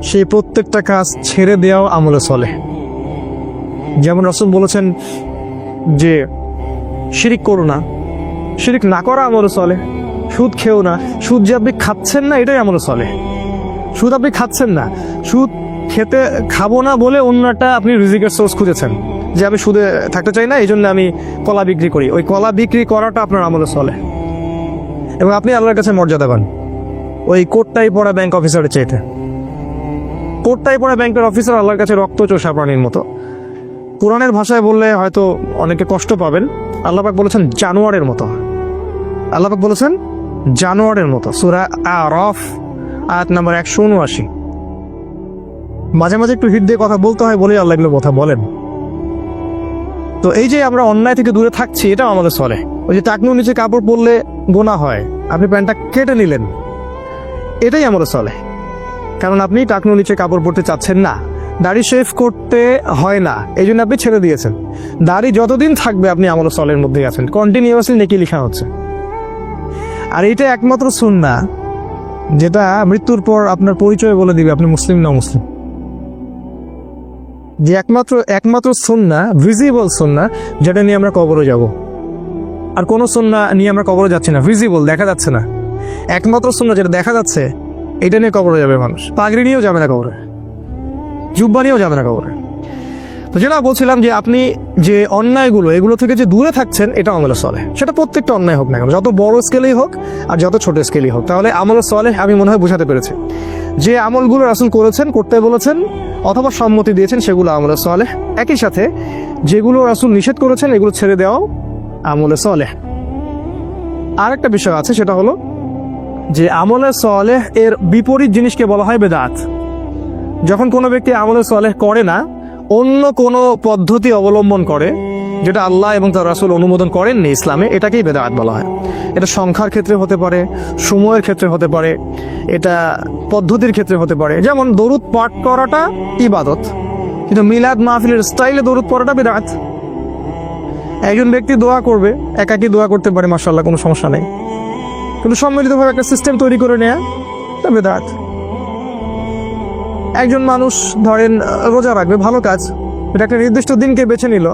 সেই প্রত্যেকটা কাজ ছেড়ে দেওয়াও আমলে সালেহ। যেমন রাসূল বলেছেন যে শিরিক করো না, শিরিক না করা আমলে সালেহ। সুদ খেও না, সুদ যে আপনি খাচ্ছেন না এটাই আমলে সালেহ। সুদ আপনি খাচ্ছেন না, সুদ খাবো না বলে অন্যটা আপনি রিজিকের সোর্স খুঁজেছেন, যে আমি সুদে থাকতে চাই না, এই জন্য আমি কলা বিক্রি করি, ওই কলা বিক্রি করাটা আপনার আমলে সালেহ। এবং আপনি আল্লাহর কাছে মর্যাদা পান ওই কোটটাই পড়া ব্যাংক অফিসারের চাইতে। কোটটাই পড়া ব্যাংকের অফিসার আল্লাহর কাছে রক্ত চোষা প্রাণীর মতো। কোরআনের ভাষায় বললে হয়তো অনেকে কষ্ট পাবেন, আল্লাহ পাক বলেছেন জানোয়ারের মতো। আল্লাহ পাক বলেছেন জানোয়ারের মতো, সূরা আরাফ আয়াত নম্বর 179। মাঝে মাঝে একটু হিট দিয়ে কথা বলতে হয় বলেই আল্লাহ এগুলো কথা বলেন। তো এই যে আমরা অন্যায় থেকে দূরে থাকছি, এটাও আমাদের চলে। ওই যে টাকনুর নিচে কাপড় পরলে গোনা হয়, আপনি প্যান্টটা কেটে নিলেন, এটাই আমাদের চলে, কারণ আপনি টাকনুর নিচে কাপড় পরতে চাচ্ছেন না, দাড়ি শেভ করতে হয় না, এই জন্য আপনি ছেড়ে দিয়েছেন। দাড়ি যতদিন থাকবে আপনি আমল সলের মধ্যেই আছেন, কন্টিনিউয়াসলি নেকি লেখা হচ্ছে। আর এটা একমাত্র সুন্নাহ যেটা মৃত্যুর পর আপনার পরিচয় বলে দিবে আপনি মুসলিম না মুসলিম। যে একমাত্র সুন্নাহ, ভিজিবল সুন্নাহ, যেটা নিয়ে আমরা কবরে যাব। আর কোনো সুন্নাহ নিয়ে আমরা কবরে যাচ্ছি না, ভিজিবল, দেখা যাচ্ছে না। একমাত্র সুন্নাহ যেটা দেখা যাচ্ছে, এটা নিয়ে কবরে যাবে মানুষ। পাগড়ি নিয়েও যাবে না কবরে, জুব্বা নিয়েও যাবে না কবরে। তো যেটা বলছিলাম যে আপনি যে অন্যায়গুলো, এগুলো থেকে যে দূরে থাকছেন, এটা আমলে সলেহ। সেটা প্রত্যেকটা অন্যায় হোক না কেন, যত বড় স্কেলেই হোক আর যত ছোট স্কেলেই হোক, তাহলে আমলে সলেহ আমি মনে হয় বোঝাতে পেরেছি। যে আমলগুলো রাসূল করেছেন, করতে বলেছেন অথবা সম্মতি দিয়েছেন, সেগুলো আমলে সলেহ। একই সাথে যেগুলো রাসূল নিষেধ করেছেন, এগুলো ছেড়ে দেওয়াও আমলে সলেহ। আরেকটা বিষয় আছে, সেটা হলো যে আমলে সলেহ এর বিপরীত জিনিসকে বলা হয় বেদাত। যখন কোনো ব্যক্তি আমলে সলেহ করে না, অন্য কোনো পদ্ধতি অবলম্বন করে যেটা আল্লাহ এবং তার রাসূল অনুমোদন করেননি ইসলামে, এটাকেই বেদাত বলা হয়। এটা সংখ্যার ক্ষেত্রে হতে পারে, সময়ের ক্ষেত্রে হতে পারে, এটা পদ্ধতির ক্ষেত্রে হতে পারে। যেমন দরুদ পাঠ করাটা ইবাদত, কিন্তু মিলাদ মাহফিলের স্টাইলে দরুদ পড়াটা বেদাত। একজন ব্যক্তি দোয়া করবে, একাকী দোয়া করতে পারে, মাশাআল্লাহ, কোনো সমস্যা নেই, কিন্তু সম্মিলিতভাবে একটা সিস্টেম তৈরি করে নেয়া এটা বেদাত। একজন মানুষ ধরেন রোজা রাখবে, ভালো কাজ, এটা একটা নির্দিষ্ট দিনকে বেছে নিল,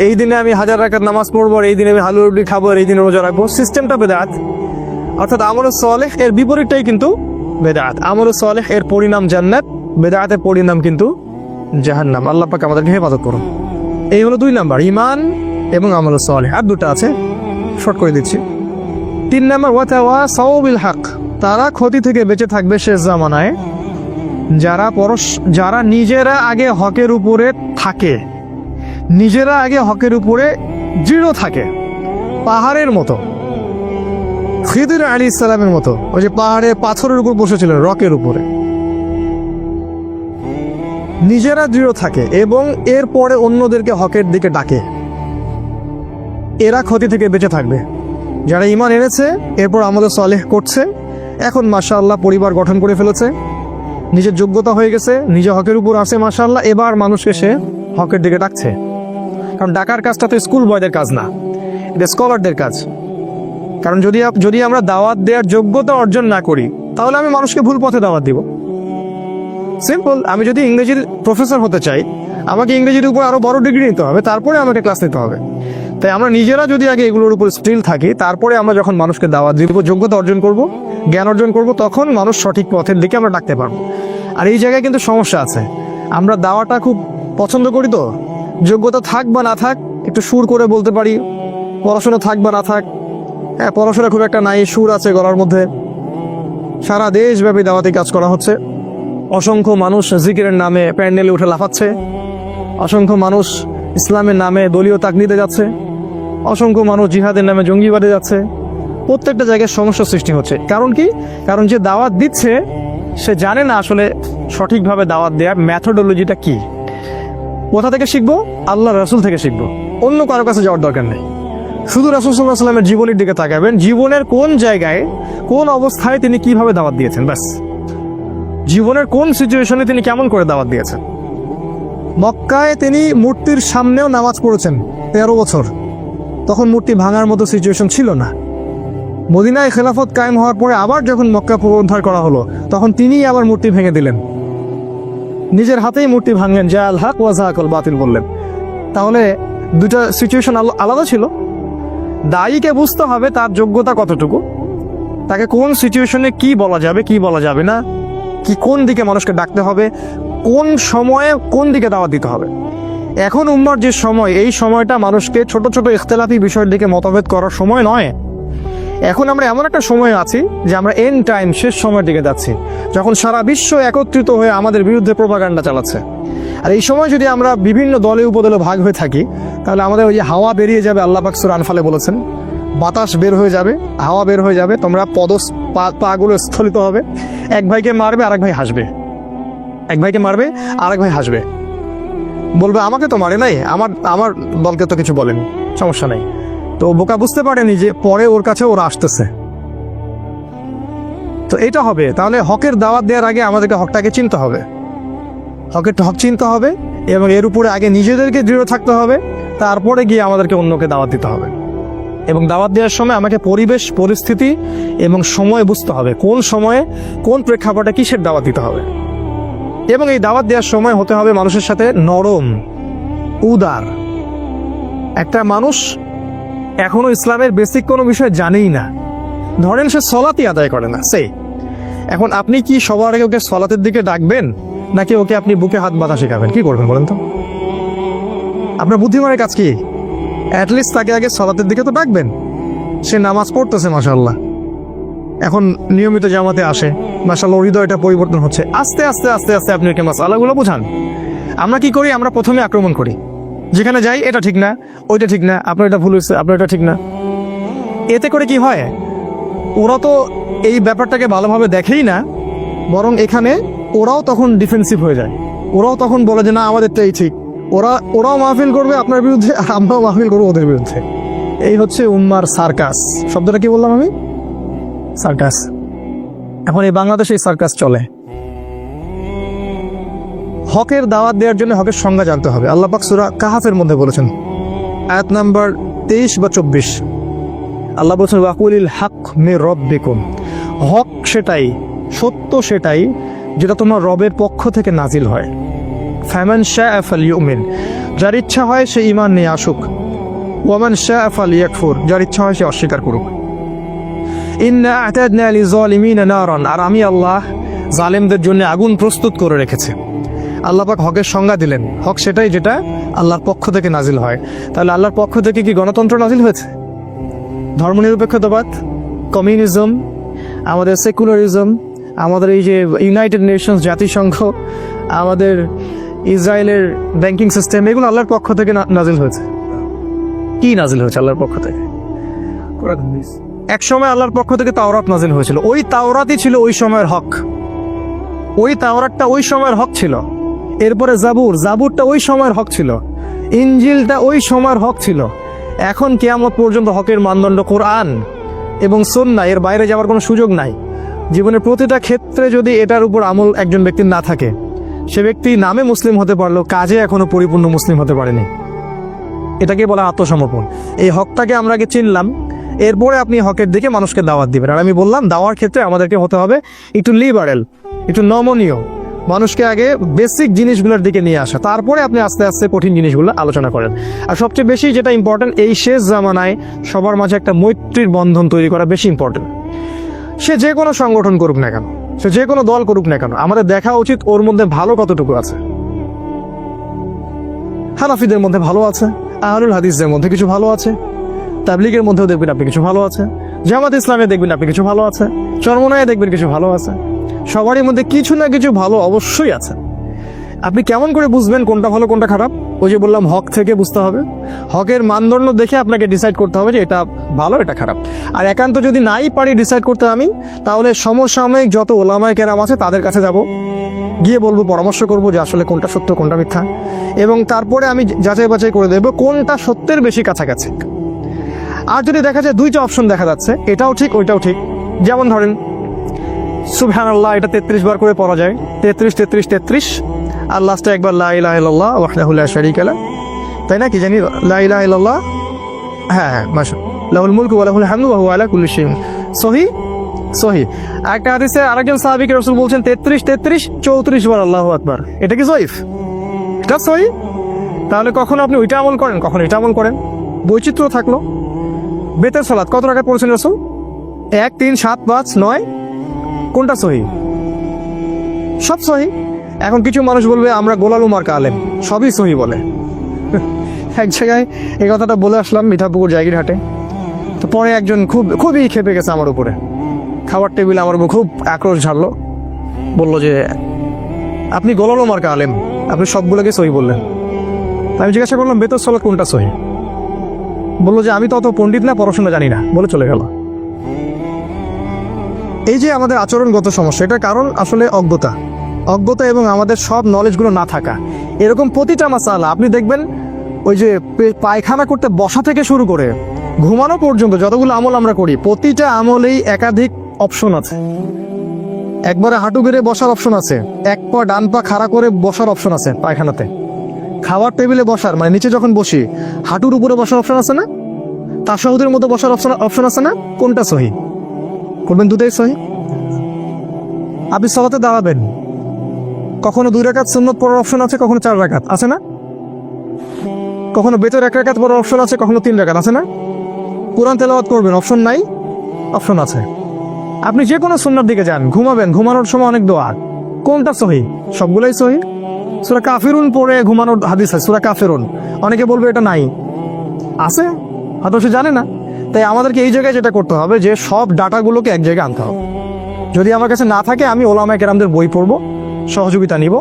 এই দিনে আমি 1000 রাকাত নামাজ পড়বো, এই দিনে আমি হালুয়া রুটি খাবো, এই দিনে রোজা রাখবো, সিস্টেমটা বেদাত। অর্থাৎ আমলে সলেহ এর বিপরীতটাই কিন্তু বেদাত। আমলে সলেহ এর পরিণাম জান্নাত, বেদাতের পরিণাম কিন্তু জাহান্নাম। আল্লাহ পাক আমাদেরকে হেফাজত করুন। এই হলো 2 নাম্বার, ঈমান এবং আমলে সলেহ। আর 2টা আছে, শর্ট করে দিচ্ছি। 3 নাম্বার, ওয়াতাওয়াসাউ বিল হক। তারা ক্ষতি থেকে বেঁচে থাকবে শেষ জামানায় যারা নিজেরা আগে হকের উপরে থাকে, নিজেরা আগে হকের উপরে দৃঢ় থাকে, পাহাড়ের মতো, খিদির আলাইহিস সালামের মতো, ওই যে পাহাড়ে পাথরের উপর বসেছিলেন, রকের উপরে নিজেরা দৃঢ় থাকে এবং এরপরে অন্যদেরকে হকের দিকে ডাকে, এরা ক্ষতি থেকে বেঁচে থাকবে। যারা ঈমান এনেছে, এরপর আমলে সলেহ করছে, এখন মাশাআল্লাহ পরিবার গঠন করে ফেলেছে, নিজের যোগ্যতা হয়ে গেছে, নিজে হকের উপর আছে মাশাআল্লাহ, এবার মানুষকে সে হকের দিকে ডাকছে। কারণ ডাকার কাজটা তো স্কুল বয়দের কাজ না, এটা স্কলারদের কাজ। কারণ যদি আমরা দাওয়াত দেওয়ার যোগ্যতা অর্জন না করি, তাহলে আমি মানুষকে ভুল পথে দাওয়াত দিব। সিম্পল। আমি যদি ইংরেজির প্রফেসর হতে চাই, আমাকে ইংরেজির উপর আরো বড় ডিগ্রি নিতে হবে, তারপরে আমাকে ক্লাস নিতে হবে। তাই আমরা নিজেরা যদি আগে এগুলোর উপর স্টিল থাকি, তারপরে আমরা যখন মানুষকে দাওয়াত দিব, যোগ্যতা অর্জন করব, জ্ঞান অর্জন করব, তখন মানুষ সঠিক পথের দিকে আমরা ডাকতে পারবো। আর এই জায়গায় কিন্তু সমস্যা আছে, আমরা দাওয়াটা খুব পছন্দ করি, তো যোগ্যতা থাক বা না থাক একটু সুর করে বলতে পারি, পড়াশোনা থাক বা না থাক, হ্যাঁ পড়াশোনা খুব একটা নাই, সুর আছে গলার মধ্যে। সারা দেশব্যাপী দাওয়াতি কাজ করা হচ্ছে, অসংখ্য মানুষ জিকিরের নামে প্যান্ডেলে উঠে লাফাচ্ছে, অসংখ্য মানুষ ইসলামের নামে দলীয় তাকলিদে যাচ্ছে, অসংখ্য মানুষ জিহাদের নামে জঙ্গিবাদে যাচ্ছে। প্রত্যেকটা জায়গায় সমস্যা সৃষ্টি হচ্ছে। কারণ কি? কারণ যে দাওয়াত দিচ্ছে সে জানে না আসলে সঠিকভাবে দাওয়াত দেওয়ার ম্যাথোডোলজিটা কি। কোথা থেকে শিখবো? আল্লাহ রাসূল থেকে শিখবো, অন্য কারো কাছে যাওয়ার দরকার নেই। শুধু রাসূল সাল্লাল্লাহু আলাইহি ওয়াসাল্লামের জীবনের দিকে তাকাবেন, জীবনের কোন জায়গায় কোন অবস্থায় তিনি কিভাবে দাওয়াত দিয়েছেন, ব্যাস। জীবনের কোন সিচুয়েশনে তিনি কেমন করে দাওয়াত দিয়েছেন। মক্কায় তিনি মূর্তির সামনেও নামাজ পড়েছেন 13 বছর, তখন মূর্তি ভাঙার মতো সিচুয়েশন ছিল না। মদিনায় খেলাফত কায়েম হওয়ার পরে আবার যখন মক্কা পুনরুদ্ধার করা হলো, তখন তিনিই আবার মূর্তি ভেঙে দিলেন, নিজের হাতেই মূর্তি ভাঙলেন, যা আল হক ওয়া যাহাকাল বাতিল বললেন। তাহলে দুটা সিচুয়েশন আলাদা ছিল। দায়ীকে বুঝতে হবে তার যোগ্যতা কতটুকু, তাকে কোন সিচুয়েশনে কি বলা যাবে কি বলা যাবে না, কি কোন দিকে মানুষকে ডাকতে হবে, কোন সময়ে কোন দিকে দাওয়াত দিতে হবে। এখন উম্মার যে সময়, এই সময়টা মানুষকে ছোট ছোট ইখতিলাফি বিষয়ের দিকে মতভেদ করার সময় নয়। এখন আমরা এমন একটা সময় আছি যে আমরা এন্ড টাইম, শেষ সময়ের দিকে যাচ্ছি, যখন সারা বিশ্ব একত্রিত হয়ে আমাদের বিরুদ্ধে প্রোপাগান্ডা চালাচ্ছে। আর এই সময় যদি আমরা বিভিন্ন দলে উপদলে ভাগ হয়ে থাকি, তাহলে আমাদের ওই যে হাওয়া বেরিয়ে যাবে, আল্লাহ পাক সূরা আনফালে বলেছেন, বাতাস বের হয়ে যাবে, হাওয়া বের হয়ে যাবে, তোমরা পাগুলো স্থলিত হবে, এক ভাইকে মারবে আরেক ভাই হাসবে, এক ভাইকে মারবে আরেক ভাই হাসবে, বলবে আমাকে তো মারে নাই, আমার দলকে তো কিছু বলেনি, সমস্যা নাই। তো বোকা বুঝতে পারেনি যে পরে ওর কাছে ওরা আসতেছে। তো এটা হবে। তাহলে হকের দাওয়াত দেওয়ার আগে আমাদেরকে হকটাকে চিনতে হবে, হক চিনতে হবে, এবং এর উপরে আগে নিজেদেরকে দৃঢ় থাকতে হবে, তারপরে গিয়ে আমাদেরকে অন্যকে দাওয়াত দিতে হবে। এবং দাওয়াত দেওয়ার সময় আমাকে পরিবেশ পরিস্থিতি এবং সময় বুঝতে হবে, কোন সময়ে কোন প্রেক্ষাপটে কিসের দাওয়াত দিতে হবে। এবং এই দাওয়াত দেওয়ার সময় হতে হবে মানুষের সাথে নরম, উদার। একটা মানুষ এখনো ইসলামের বেসিক কোনো বিষয় জানেই না, ধরেন সে সলাতই আদায় করে না, এখন আপনি কি সবার আগে ওকে সলাতের দিকে ডাকবেন, নাকি ওকে আপনি বুকে হাত বাঁধা শেখাবেন? কি করবেন বলেন তো? আপনার বুদ্ধিমানের কাজ কি? অ্যাটলিস্ট তাকে আগে সলাতের দিকে তো ডাকবেন। সে নামাজ পড়তেছে মাশাআল্লাহ, এখন নিয়মিত জামাতে আসে, মাশাআল্লাহ হৃদয়টা পরিবর্তন হচ্ছে, আস্তে আস্তে আস্তে আস্তে আপনি ওকে মাসআলাগুলো বোঝান। আমরা কি করি? আমরা প্রথমে আক্রমণ করি, যেখানে যাই এটা ঠিক না, ওইটা ঠিক না, আপনার এটা ভুল হয়েছে, আপনার এটা ঠিক না। এতে করে কি হয়? ওরা তো এই ব্যাপারটাকে ভালোভাবে দেখেই না, বরং এখানে ওরাও তখন ডিফেন্সিভ হয়ে যায়, ওরাও তখন বলে যে না আমাদেরটাই ঠিক। ওরাও মাহফিল করবে আপনার বিরুদ্ধে, আমরাও মাহফিল করবো ওদের বিরুদ্ধে। এই হচ্ছে উম্মার সার্কাস। শব্দটা কি বললাম আমি? সার্কাস। এখন এই বাংলাদেশে এই সার্কাস চলে। হকের দাওয়াত দেওয়ার জন্য হকের সংজ্ঞা জানতে হবে। আল্লাহ পাক সূরা কাহাফের মধ্যে বলেছেন, আয়াত নাম্বার 23 বা 24, আল্লাহ বলছেন ওয়াকুলিল হক মির রব্বিকুম, হক সেটাই, সত্য সেটাই যেটা তোমার রবের পক্ষ থেকে নাজিল হয়। ফামান শাআ ফালইউমিন, যার ইচ্ছা হয় সে ঈমান নিয়ে আসুক, ওয়ামান শাআ ফালইয়াকফুর, যার ইচ্ছা হয় সে অস্বীকার করুক। ইন্না আ'তাদনা লিযালিমিনা নারান, আর আমি আল্লাহ জালেমদের জন্য আগুন প্রস্তুত করে রেখেছি। আল্লাহ পাক হকের সংজ্ঞা দিলেন, হক সেটাই যেটা আল্লাহর পক্ষ থেকে নাজিল হয়। তাহলে আল্লাহর পক্ষ থেকে কি গণতন্ত্র নাজিল হয়েছে? ধর্মনিরপেক্ষতাবাদ, কমিউনিজম, আমাদের সেকুলারিজম, আমাদের এই যে ইউনাইটেড নেশনস জাতিসংঘ, আমাদের ইসরায়েলের ব্যাংকিং সিস্টেম, এগুলো আল্লাহর পক্ষ থেকে নাজিল হয়েছে। কি নাজিল হয়েছে আল্লাহর পক্ষ থেকে? এক সময় আল্লাহর পক্ষ থেকে তাওরাত নাজিল হয়েছিল, ওই তাওরাতই ছিল ওই সময়ের হক, ওই তাওরাতটা ওই সময়ের হক ছিল। এরপরে জাবুরটা ওই সময়ের হক ছিল, ইনজিলটা ওই সময়ের হক ছিল। এখন কিয়ামত পর্যন্ত হকের মানদণ্ড কোরআন এবং সুন্নাহ, এর বাইরে যাওয়ার কোনো সুযোগ নাই। জীবনের প্রতিটা ক্ষেত্রে যদি এটার উপর আমল একজন ব্যক্তির না থাকে, সে ব্যক্তি নামে মুসলিম হতে পারলেও কাজে এখনো পরিপূর্ণ মুসলিম হতে পারেনি। এটাকে বলা আত্মসমর্পণ। এই হকটাকে আমরা আগে চিনলাম, এরপরে আপনি হকের দিকে মানুষকে দাওয়াত দিবেন। আর আমি বললাম দাওয়ার ক্ষেত্রে আমাদেরকে হতে হবে একটু লিবারেল, একটু নমনীয়, মানুষকে আগে বেসিক জিনিসগুলোর দিকে নিয়ে আসা, তারপরে আপনি আস্তে আস্তে কঠিন জিনিসগুলো আলোচনা করেন। আর সবচেয়ে বেশি যেটা ইম্পর্টেন্ট, এই শেষ জামানায় সবার মাঝে একটা মৈত্রীর বন্ধন তৈরি করা বেশি ইম্পর্টেন্ট। সে যে কোনো সংগঠন করুক না কেন, সে যে কোনো দল করুক না কেন, আমাদের দেখা উচিত ওর মধ্যে ভালো কতটুকু আছে। হানাফিদের মধ্যে ভালো আছে, আহলুল হাদিসদের মধ্যে কিছু ভালো আছে, তাবলিগের মধ্যেও দেখবেন আপনি কিছু ভালো আছে, জামাত ইসলামে দেখবেন আপনি কিছু ভালো আছে, চরমনায় দেখবেন কিছু ভালো আছে। সবারই মধ্যে কিছু না কিছু ভালো অবশ্যই আছে। আপনি কেমন করে বুঝবেন কোনটা ভালো কোনটা খারাপ? ওই যে বললাম, হক থেকে বুঝতে হবে। হকের মানদণ্ড দেখে আপনাকে ডিসাইড করতে হবে যে এটা ভালো এটা খারাপ। আর একান্ত যদি নাই পারি ডিসাইড করতে আমি, তাহলে সমসাময়িক যত ওলামায়ে কেরাম আছে তাদের কাছে যাব, গিয়ে বলবো, পরামর্শ করবো যে আসলে কোনটা সত্য কোনটা মিথ্যা, এবং তারপরে আমি যাচাই বাছাই করে দেবো কোনটা সত্যের বেশি কাছাকাছি। আর যদি দেখা যায় দুইটা অপশন দেখা যাচ্ছে, এটাও ঠিক ওইটাও ঠিক, যেমন ধরেন সুবহানাল্লাহ এটা 33 বার করে পড়া যায়, 33 33 33, আর লাস্টে একবার লা ইলাহা ইল্লাল্লাহ ওয়াহদাহু লা শারীকা লাহ, তাই না? কি জানি লা ইলাহা ইল্লাল্লাহ, হ্যাঁ মাশাআল্লাহ, লাহুল মুলকু ওয়া লাহুল হামদু ওয়া হুয়া আলা কুল্লি শাইইন সহি সহি। একটা হাদিসে আরেকজন সাহাবীকে রাসূল বলছেন 33 33 34 বার আল্লাহু আকবার। এটা কি সহিহ? এটা সহি। তাহলে কখন আপনি ওইটা আমল করেন, কখন এটা আমল করেন, বৈচিত্র্য থাকলো। বেতের সালাত কত রাকাত পড়েছেন রাসূল? 1 3 7 5 9, কোনটা সহি? সব সহি। এখন কিছু মানুষ বলবে আমরা গোলালু মার্কা আলেম, সবই সহি বলে। এক জায়গায় এই কথাটা বলে আসলাম মিঠাপুকুর জায়গিরহাটে, তো পরে একজন খুবই খেপে গেছে আমার উপরে, খাবার টেবিলে আমার উপর খুব আক্রোশ ঝাড়লো, বলল যে আপনি গোলালু মার্কা আলেম, আপনি সবগুলোকে সহি বললেন। আমি জিজ্ঞাসা করলাম বেতর সালাত কোনটা সহি? বললো যে আমি তো অত পণ্ডিত না, পড়াশোনা জানি না, বলে চলে গেল। এই যে আমাদের আচরণগত সমস্যা, এটার কারণ আসলে অজ্ঞতা এবং আমাদের সব নলেজগুলো না থাকা। এরকম প্রতিটা মাসালা আপনি দেখবেন, ওই যে পায়খানা করতে বসা থেকে শুরু করে ঘুমানো পর্যন্ত যতগুলো আমল আমরা করি, প্রতিটা আমলেই একাধিক অপশন আছে। একবারে হাঁটু গেড়ে বসার অপশন আছে, এক পা ডান পা খাড়া করে বসার অপশন আছে পায়খানাতে। খাওয়ার টেবিলে বসার মানে নিচে যখন বসি হাঁটুর উপরে বসার অপশন আছে না? তাশাহুদের মতো বসার অপশন আছে না? কোনটা সহি? করবেন দুটোই সহি। আপনি সালাতে দাঁড়াবেন, কখনো 2 রাকাত সুন্নত পড়ার অপশন আছে, কখনো 4 রাকাত আছে না? কখনো বেতর 1 রাকাত পড়ার অপশন আছে, কখনো 3 রাকাত আছে না? কোরআন তেলাওয়াত করবেন, অপশন নাই? অপশন আছে। আপনি যে কোনো সুন্নার দিকে যান, ঘুমাবেন, ঘুমানোর সময় অনেক দোয়া, কোনটা সহি? সবগুলাই সহি। সূরা কাফিরুন পড়ে ঘুমানোর হাদিস আছে, সূরা কাফিরুন, অনেকে বলবে এটা নাই, আছে, হয়তো সে জানে না। তাই আমাদেরকে এই জায়গায় যেটা করতে হবে যে সব ডাটাগুলোকে এক জায়গায় আনতে হবে। যদি আমার কাছে না থাকে, আমি ওলামায়ে কেরামদের বই পড়বো, সহযোগিতা নিব,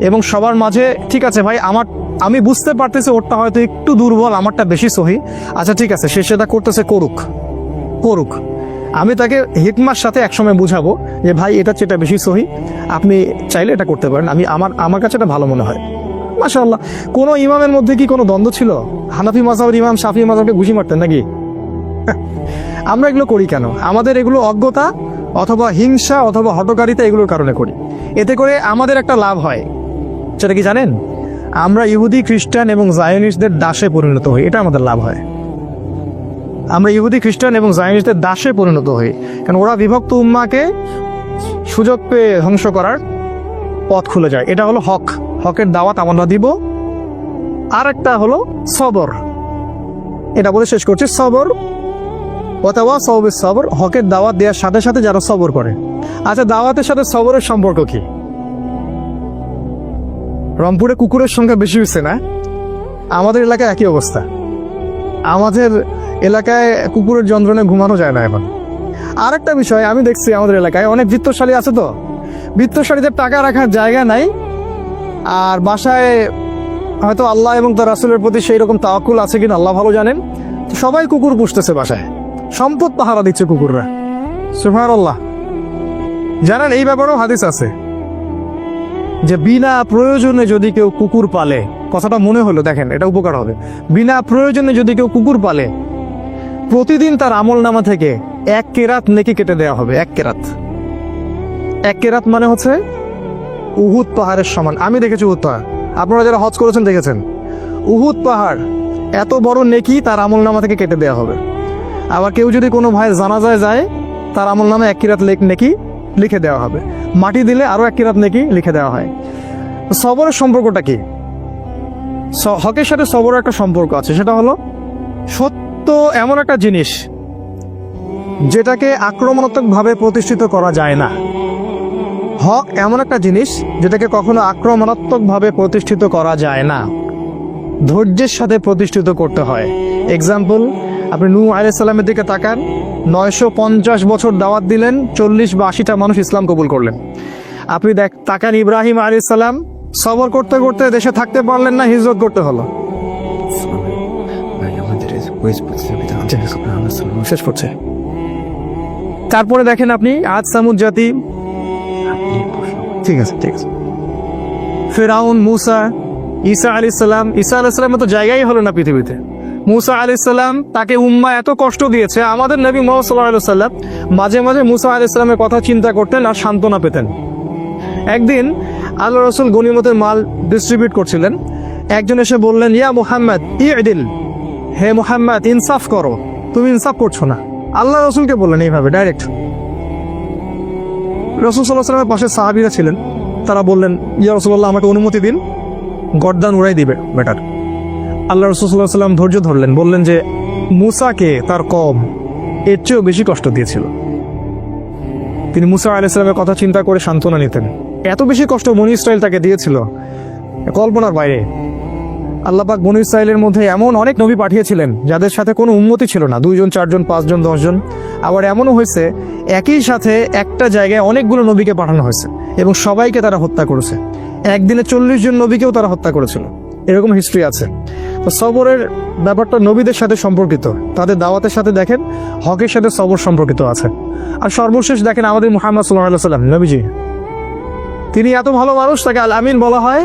এবং সবার মাঝে ঠিক আছে ভাই আমি বুঝতে পারতেছি ওরটা হয়তো একটু দুর্বল, আমারটা বেশি সহি, আচ্ছা ঠিক আছে, সে সেটা করতেছে, করুক। আমি তাকে হিকমার সাথে একসময় বুঝাবো যে ভাই এটা যেটা বেশি সহি, আপনি চাইলে এটা করতে পারেন, আমার কাছে এটা ভালো মনে হয়। মাশাআল্লাহ। কোনো ইমামের মধ্যে কি কোনো দ্বন্দ্ব ছিল? হানাফি মাযহাবের ইমাম শাফি মাযহাবকে ঘুষি মারতেন নাকি? আমরা এগুলো করি কেন? আমাদের এগুলো অজ্ঞতা অথবা হিংসা অথবা হঠকারিতা, এগুলোর কারণে করি। এতে করে আমাদের একটা লাভ হয়, সেটা কি জানেন? আমরা ইহুদি খ্রিস্টান এবং জায়নিস্টদের দাসে পরিণত হই, এটা আমাদের লাভ হয়। আমরা ইহুদি খ্রিস্টান এবং জায়নিস্টদের দাসে পরিণত হই, কারণ ওরা বিভক্ত উম্মাকে সুযোগ পেয়ে ধ্বংস করার পথ খুলে যায়। এটা হলো হকের দাওয়াত আমরা দিব। আর একটা হলো সবর, এটা বলে শেষ করছে, সবর ওয়াতাওয়াসাউ বিস-সবর, হকের দাওয়াত দেওয়ার সাথে সাথে যারা সবর করে। আচ্ছা, দাওয়াতের সাথে সবরের সম্পর্ক কি? রংপুরে কুকুরের সংখ্যা বেশি হয়েছে না? আমাদের এলাকায় একই অবস্থা। আমাদের এলাকায় কুকুরের যন্ত্রণে ঘুমানো যায় না এখন। আর একটা বিষয় আমি দেখছি, আমাদের এলাকায় অনেক বৃত্তশালী আছে, তো বৃত্তশালীদের টাকা রাখার জায়গা নাই, আর বাসায় হয়তো আল্লাহ এবং তার রাসূলের প্রতি সেই রকম তাওয়াক্কুল আছে কিনা আল্লাহ ভালো জানেন, তো সবাই কুকুর পুষতেছে বাসায়, সম্পদ পাহারা দিচ্ছে কুকুররা। সুবহানাল্লাহ। জানেন এই ব্যাপারেও হাদিস আছে যে বিনা প্রয়োজনে যদি কেউ কুকুর পালে, কথাটা মনে হলো, দেখেন এটা উপকার হবে। বিনা প্রয়োজনে যদি কেউ কুকুর পালে, প্রতিদিন তার আমলনামা থেকে 1 কেরাত নেকি কেটে দেওয়া হবে। 1 কেরাত মানে হচ্ছে উহুদ পাহাড়ের সমান। আমি দেখেছি উহুদ পাহাড়, আপনারা যারা হজ করেছেন দেখেছেন, উহুদ পাহাড় এত বড় নেকি তার আমলনামা থেকে কেটে দেওয়া হবে। আবার কেউ যদি কোনো ভাইয়ের জানাজায় যায়, তার আমলনামা 1 কেরাত নেকি, 1 কেরাত মানে হচ্ছে উহুদ পাহাড়ের সমান। আমি দেখেছি উহুদ পাহাড়, এত বড় নেকি তার আমলনামা থেকে কেটে দেওয়া হবে। আবার কেউ যদি কোনো ভাইয়ের জানাজায় যায়, তার আমলনামা 1 কেরাত নেকি, 1 কেরাত মানে হচ্ছে উহুদ পাহাড়ের সমান। আমি দেখেছি উহুদ পাহাড়, এত বড় নেকি তার আমলনামা থেকে কেটে দেওয়া হবে। লিখে দেওয়া হবে, মাটি দিলে আরও 1 কিরাত নেকি লিখে দেওয়া হয়। তো সবরের সম্পর্কটা কি? হকের সাথে সবরের একটা সম্পর্ক আছে, সেটা হলো সত্য এমন একটা জিনিস যেটাকে আক্রমণাত্মকভাবে প্রতিষ্ঠিত করা যায় না। হক এমন একটা জিনিস যেটাকে কখনো আক্রমণাত্মকভাবে প্রতিষ্ঠিত করা যায় না, ধৈর্যের সাথে প্রতিষ্ঠিত করতে হয়। এক্সাম্পল, আপনি নূহ আলাইহিস সালামের দিকে তাকান, 950 বছর দাওয়াত দিলেন, 40 বা 80টা মানুষ ইসলাম কবুল করলেন। আপনি তাকান ইব্রাহিম আলাইহিস সালাম, সবর করতে করতে দেশে থাকতে পারলেন না, হিজরত করতে হলো। শেষ করছে। তারপরে দেখেন আপনি আদ সামুদ জাতি, ঠিক আছে, ফিরআউন, মুসা, ঈসা আলাইহিস সালাম। ঈসা আলাইহিস সালামের তো জায়গাই হলো না পৃথিবীতে। মুসা আলাইহিস সালাম, তাকে উম্মাহ এত কষ্ট দিয়েছে, আমাদের নবী মুহাম্মদ সাল্লাল্লাহু আলাইহি ওয়াসাল্লাম মাঝে মাঝে মুসা আলাইহিস সালামের কথা চিন্তা করতেন আর সান্ত্বনা পেতেন। একদিন আল্লাহ রাসূল গনিমতের মাল ডিস্ট্রিবিউট করছিলেন, একজন এসে বললেন, ইয়া মুহাম্মদ ইদিল, হে মুহাম্মদ ইনসাফ করো, তুমি ইনসাফ করছো না। আল্লাহ রাসূলকে বললেন এইভাবে ডাইরেক্ট। রাসূল সাল্লাল্লাহু আলাইহি ওয়াসাল্লামের পাশে সাহাবীরা ছিলেন, তারা বললেন, ইয়া রাসূলুল্লাহ, আমাকে অনুমতি দিন, গর্দান উড়াই দিবে বেটার। আল্লাহ রাসূল সাল্লাল্লাহু আলাইহি ওয়াসাল্লাম ধৈর্য ধরলেন, বললেন যে মুসাকে তার কওম এর চেয়েও বেশি কষ্ট দিয়েছিল। তিনি মুসা আলাইহিস সালামের কথা চিন্তা করে সান্ত্বনা নিতেন। এত বেশি কষ্ট বনী ইসরাইল তাকে দিয়েছিল, কল্পনার বাইরে। আল্লাহ পাক বনী ইসরাইলের মধ্যে এমন অনেক নবী পাঠিয়েছিলেন যাদের সাথে কোনো উম্মতি ছিল না, 2 জন 4 জন 5 জন 10 জন। আবার এমনও হয়েছে একই সাথে একটা জায়গায় অনেকগুলো নবীকে পাঠানো হয়েছে এবং সবাইকে তারা হত্যা করেছে। একদিনে 40 জন নবীকেও তারা হত্যা করেছিল, এরকম হিস্ট্রি আছে। তো সবরের ব্যাপারটা নবীদের সাথে সম্পর্কিত, তাদের দাওয়াতের সাথে দেখেন হকের সাথে সবর সম্পর্কিত আছে। আর সর্বশেষ দেখেন আমাদের মুহাম্মদ সাল্লাল্লাহু আলাইহি ওয়াসাল্লাম নবীজি, তিনি এত ভালো মানুষ, তাকে আল আমিন বলা হয়।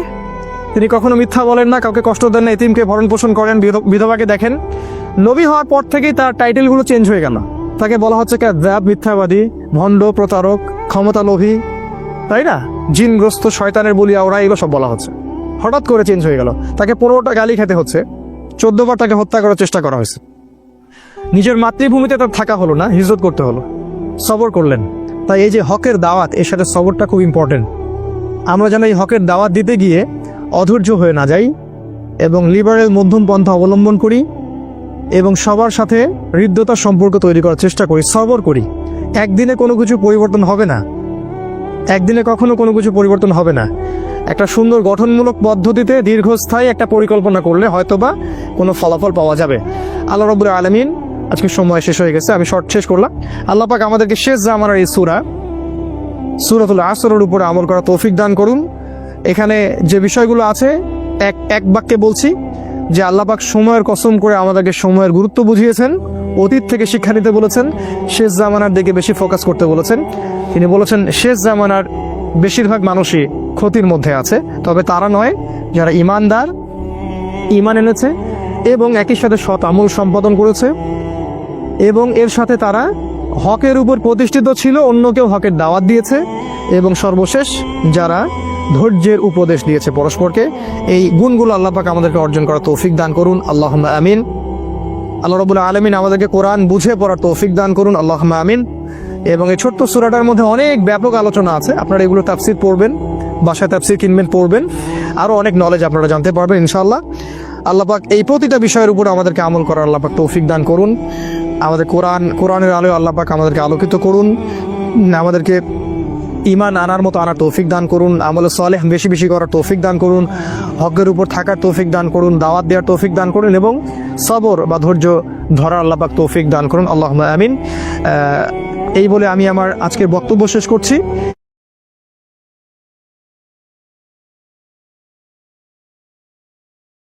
তিনি কখনো মিথ্যা বলেন না, কাউকে কষ্ট দেন না, এতিমকে ভরণ পোষণ করেন, বিধবাকে দেখেন। নবী হওয়ার পর থেকেই তার টাইটেলগুলো চেঞ্জ হয়ে গেল, তাকে বলা হচ্ছে কাযযাব, মিথ্যাবাদী, ভণ্ড, প্রতারক, ক্ষমতা লোভী, তাই না, জিনগ্রস্ত, শয়তানের বলি আওরা, এগুলো সব বলা হচ্ছে। হঠাৎ করে চেঞ্জ হয়ে গেল, তাকে 15টা গালি খেতে হচ্ছে, 14 বার তাকে হত্যা করার চেষ্টা করা হয়েছে। নিজের মাতৃভূমিতে তার থাকা হলো না, হিজরত করতে হলো, সবর করলেন। তাই এই যে হকের দাওয়াত, এর সাথে সবরটা খুব ইম্পর্টেন্ট। আমরা যেন এই হকের দাওয়াত দিতে গিয়ে অধৈর্য হয়ে না যাই এবং লিবারেল মধ্যম পন্থা অবলম্বন করি এবং সবার সাথে হৃদ্যতার সম্পর্ক তৈরি করার চেষ্টা করি, সবর করি। একদিনে কোনো কিছু পরিবর্তন হবে না, একদিনে কখনো কোনো কিছু পরিবর্তন হবে না। একটা সুন্দর গঠনমূলক পদ্ধতিতে দীর্ঘস্থায়ী একটা পরিকল্পনা করলে হয়তোবা কোনো ফলাফল পাওয়া যাবে। আল্লাহ রাব্বুল আলামিন, আজকে সময় শেষ হয়ে গেছে, আমি শর্ট শেষ করলাম। আল্লাহ পাক আমাদেরকে শেষ জামানার এই সূরাতুল আসরের উপরে আমল করা তৌফিক দান করুন। এখানে যে বিষয়গুলো আছে এক বাক্যে বলছি যে আল্লাহ পাক সময়ের কসম করে আমাদেরকে সময়ের গুরুত্ব বুঝিয়েছেন, অতীত থেকে শিক্ষা নিতে বলেছেন, শেষ জামানার দিকে বেশি ফোকাস করতে বলেছেন। তিনি বলেছেন শেষ জামানার বেশিরভাগ মানুষই ক্ষতির মধ্যে আছে, তবে তারা নয় যারা ইমানদার, ইমান এনেছে এবং একই সাথে সৎ আমল সম্পাদন করেছে এবং এর সাথে তারা হকের উপর প্রতিষ্ঠিত ছিল, অন্যকেও হকের দাওয়াত দিয়েছে এবং সর্বশেষ যারা ধৈর্যের উপদেশ দিয়েছে পরস্পরকে। এই গুণগুলো আল্লাহ পাক আমাদেরকে অর্জন করার তৌফিক দান করুন, আল্লাহুম্মা আমিন। আল্লাহ রাব্বুল আলামিন আমাদেরকে কোরআন বুঝে পড়ার তৌফিক দান করুন, আল্লাহুম্মা আমিন। এবং এই ছোট্ট সূরাটার মধ্যে অনেক ব্যাপক আলোচনা আছে, আপনারা এগুলো তাফসীর পড়বেন, বাসায় তাফসীর কিনবেন, পড়বেন, আরও অনেক নলেজ আপনারা জানতে পারবেন ইনশাআল্লাহ। আল্লাহ পাক এই প্রতিটা বিষয়ের উপর আমাদেরকে আমল করার আল্লাহ পাক তৌফিক দান করুন। আমাদের কোরআনের আলোয় আল্লাহ পাক আমাদেরকে আলোকিত করুন, আমাদেরকে ইমান আনার মতো আনার তৌফিক দান করুন, আমলে সালেহ বেশি বেশি করার তৌফিক দান করুন, হকের উপর থাকার তৌফিক দান করুন, দাওয়াত দেওয়ার তৌফিক দান করুন এবং সবর বা ধৈর্য ধরার আল্লাহ পাক তৌফিক দান করুন, আল্লাহুম্মা আমিন। এই বলে আমি আমার আজকের বক্তব্য শেষ করছি।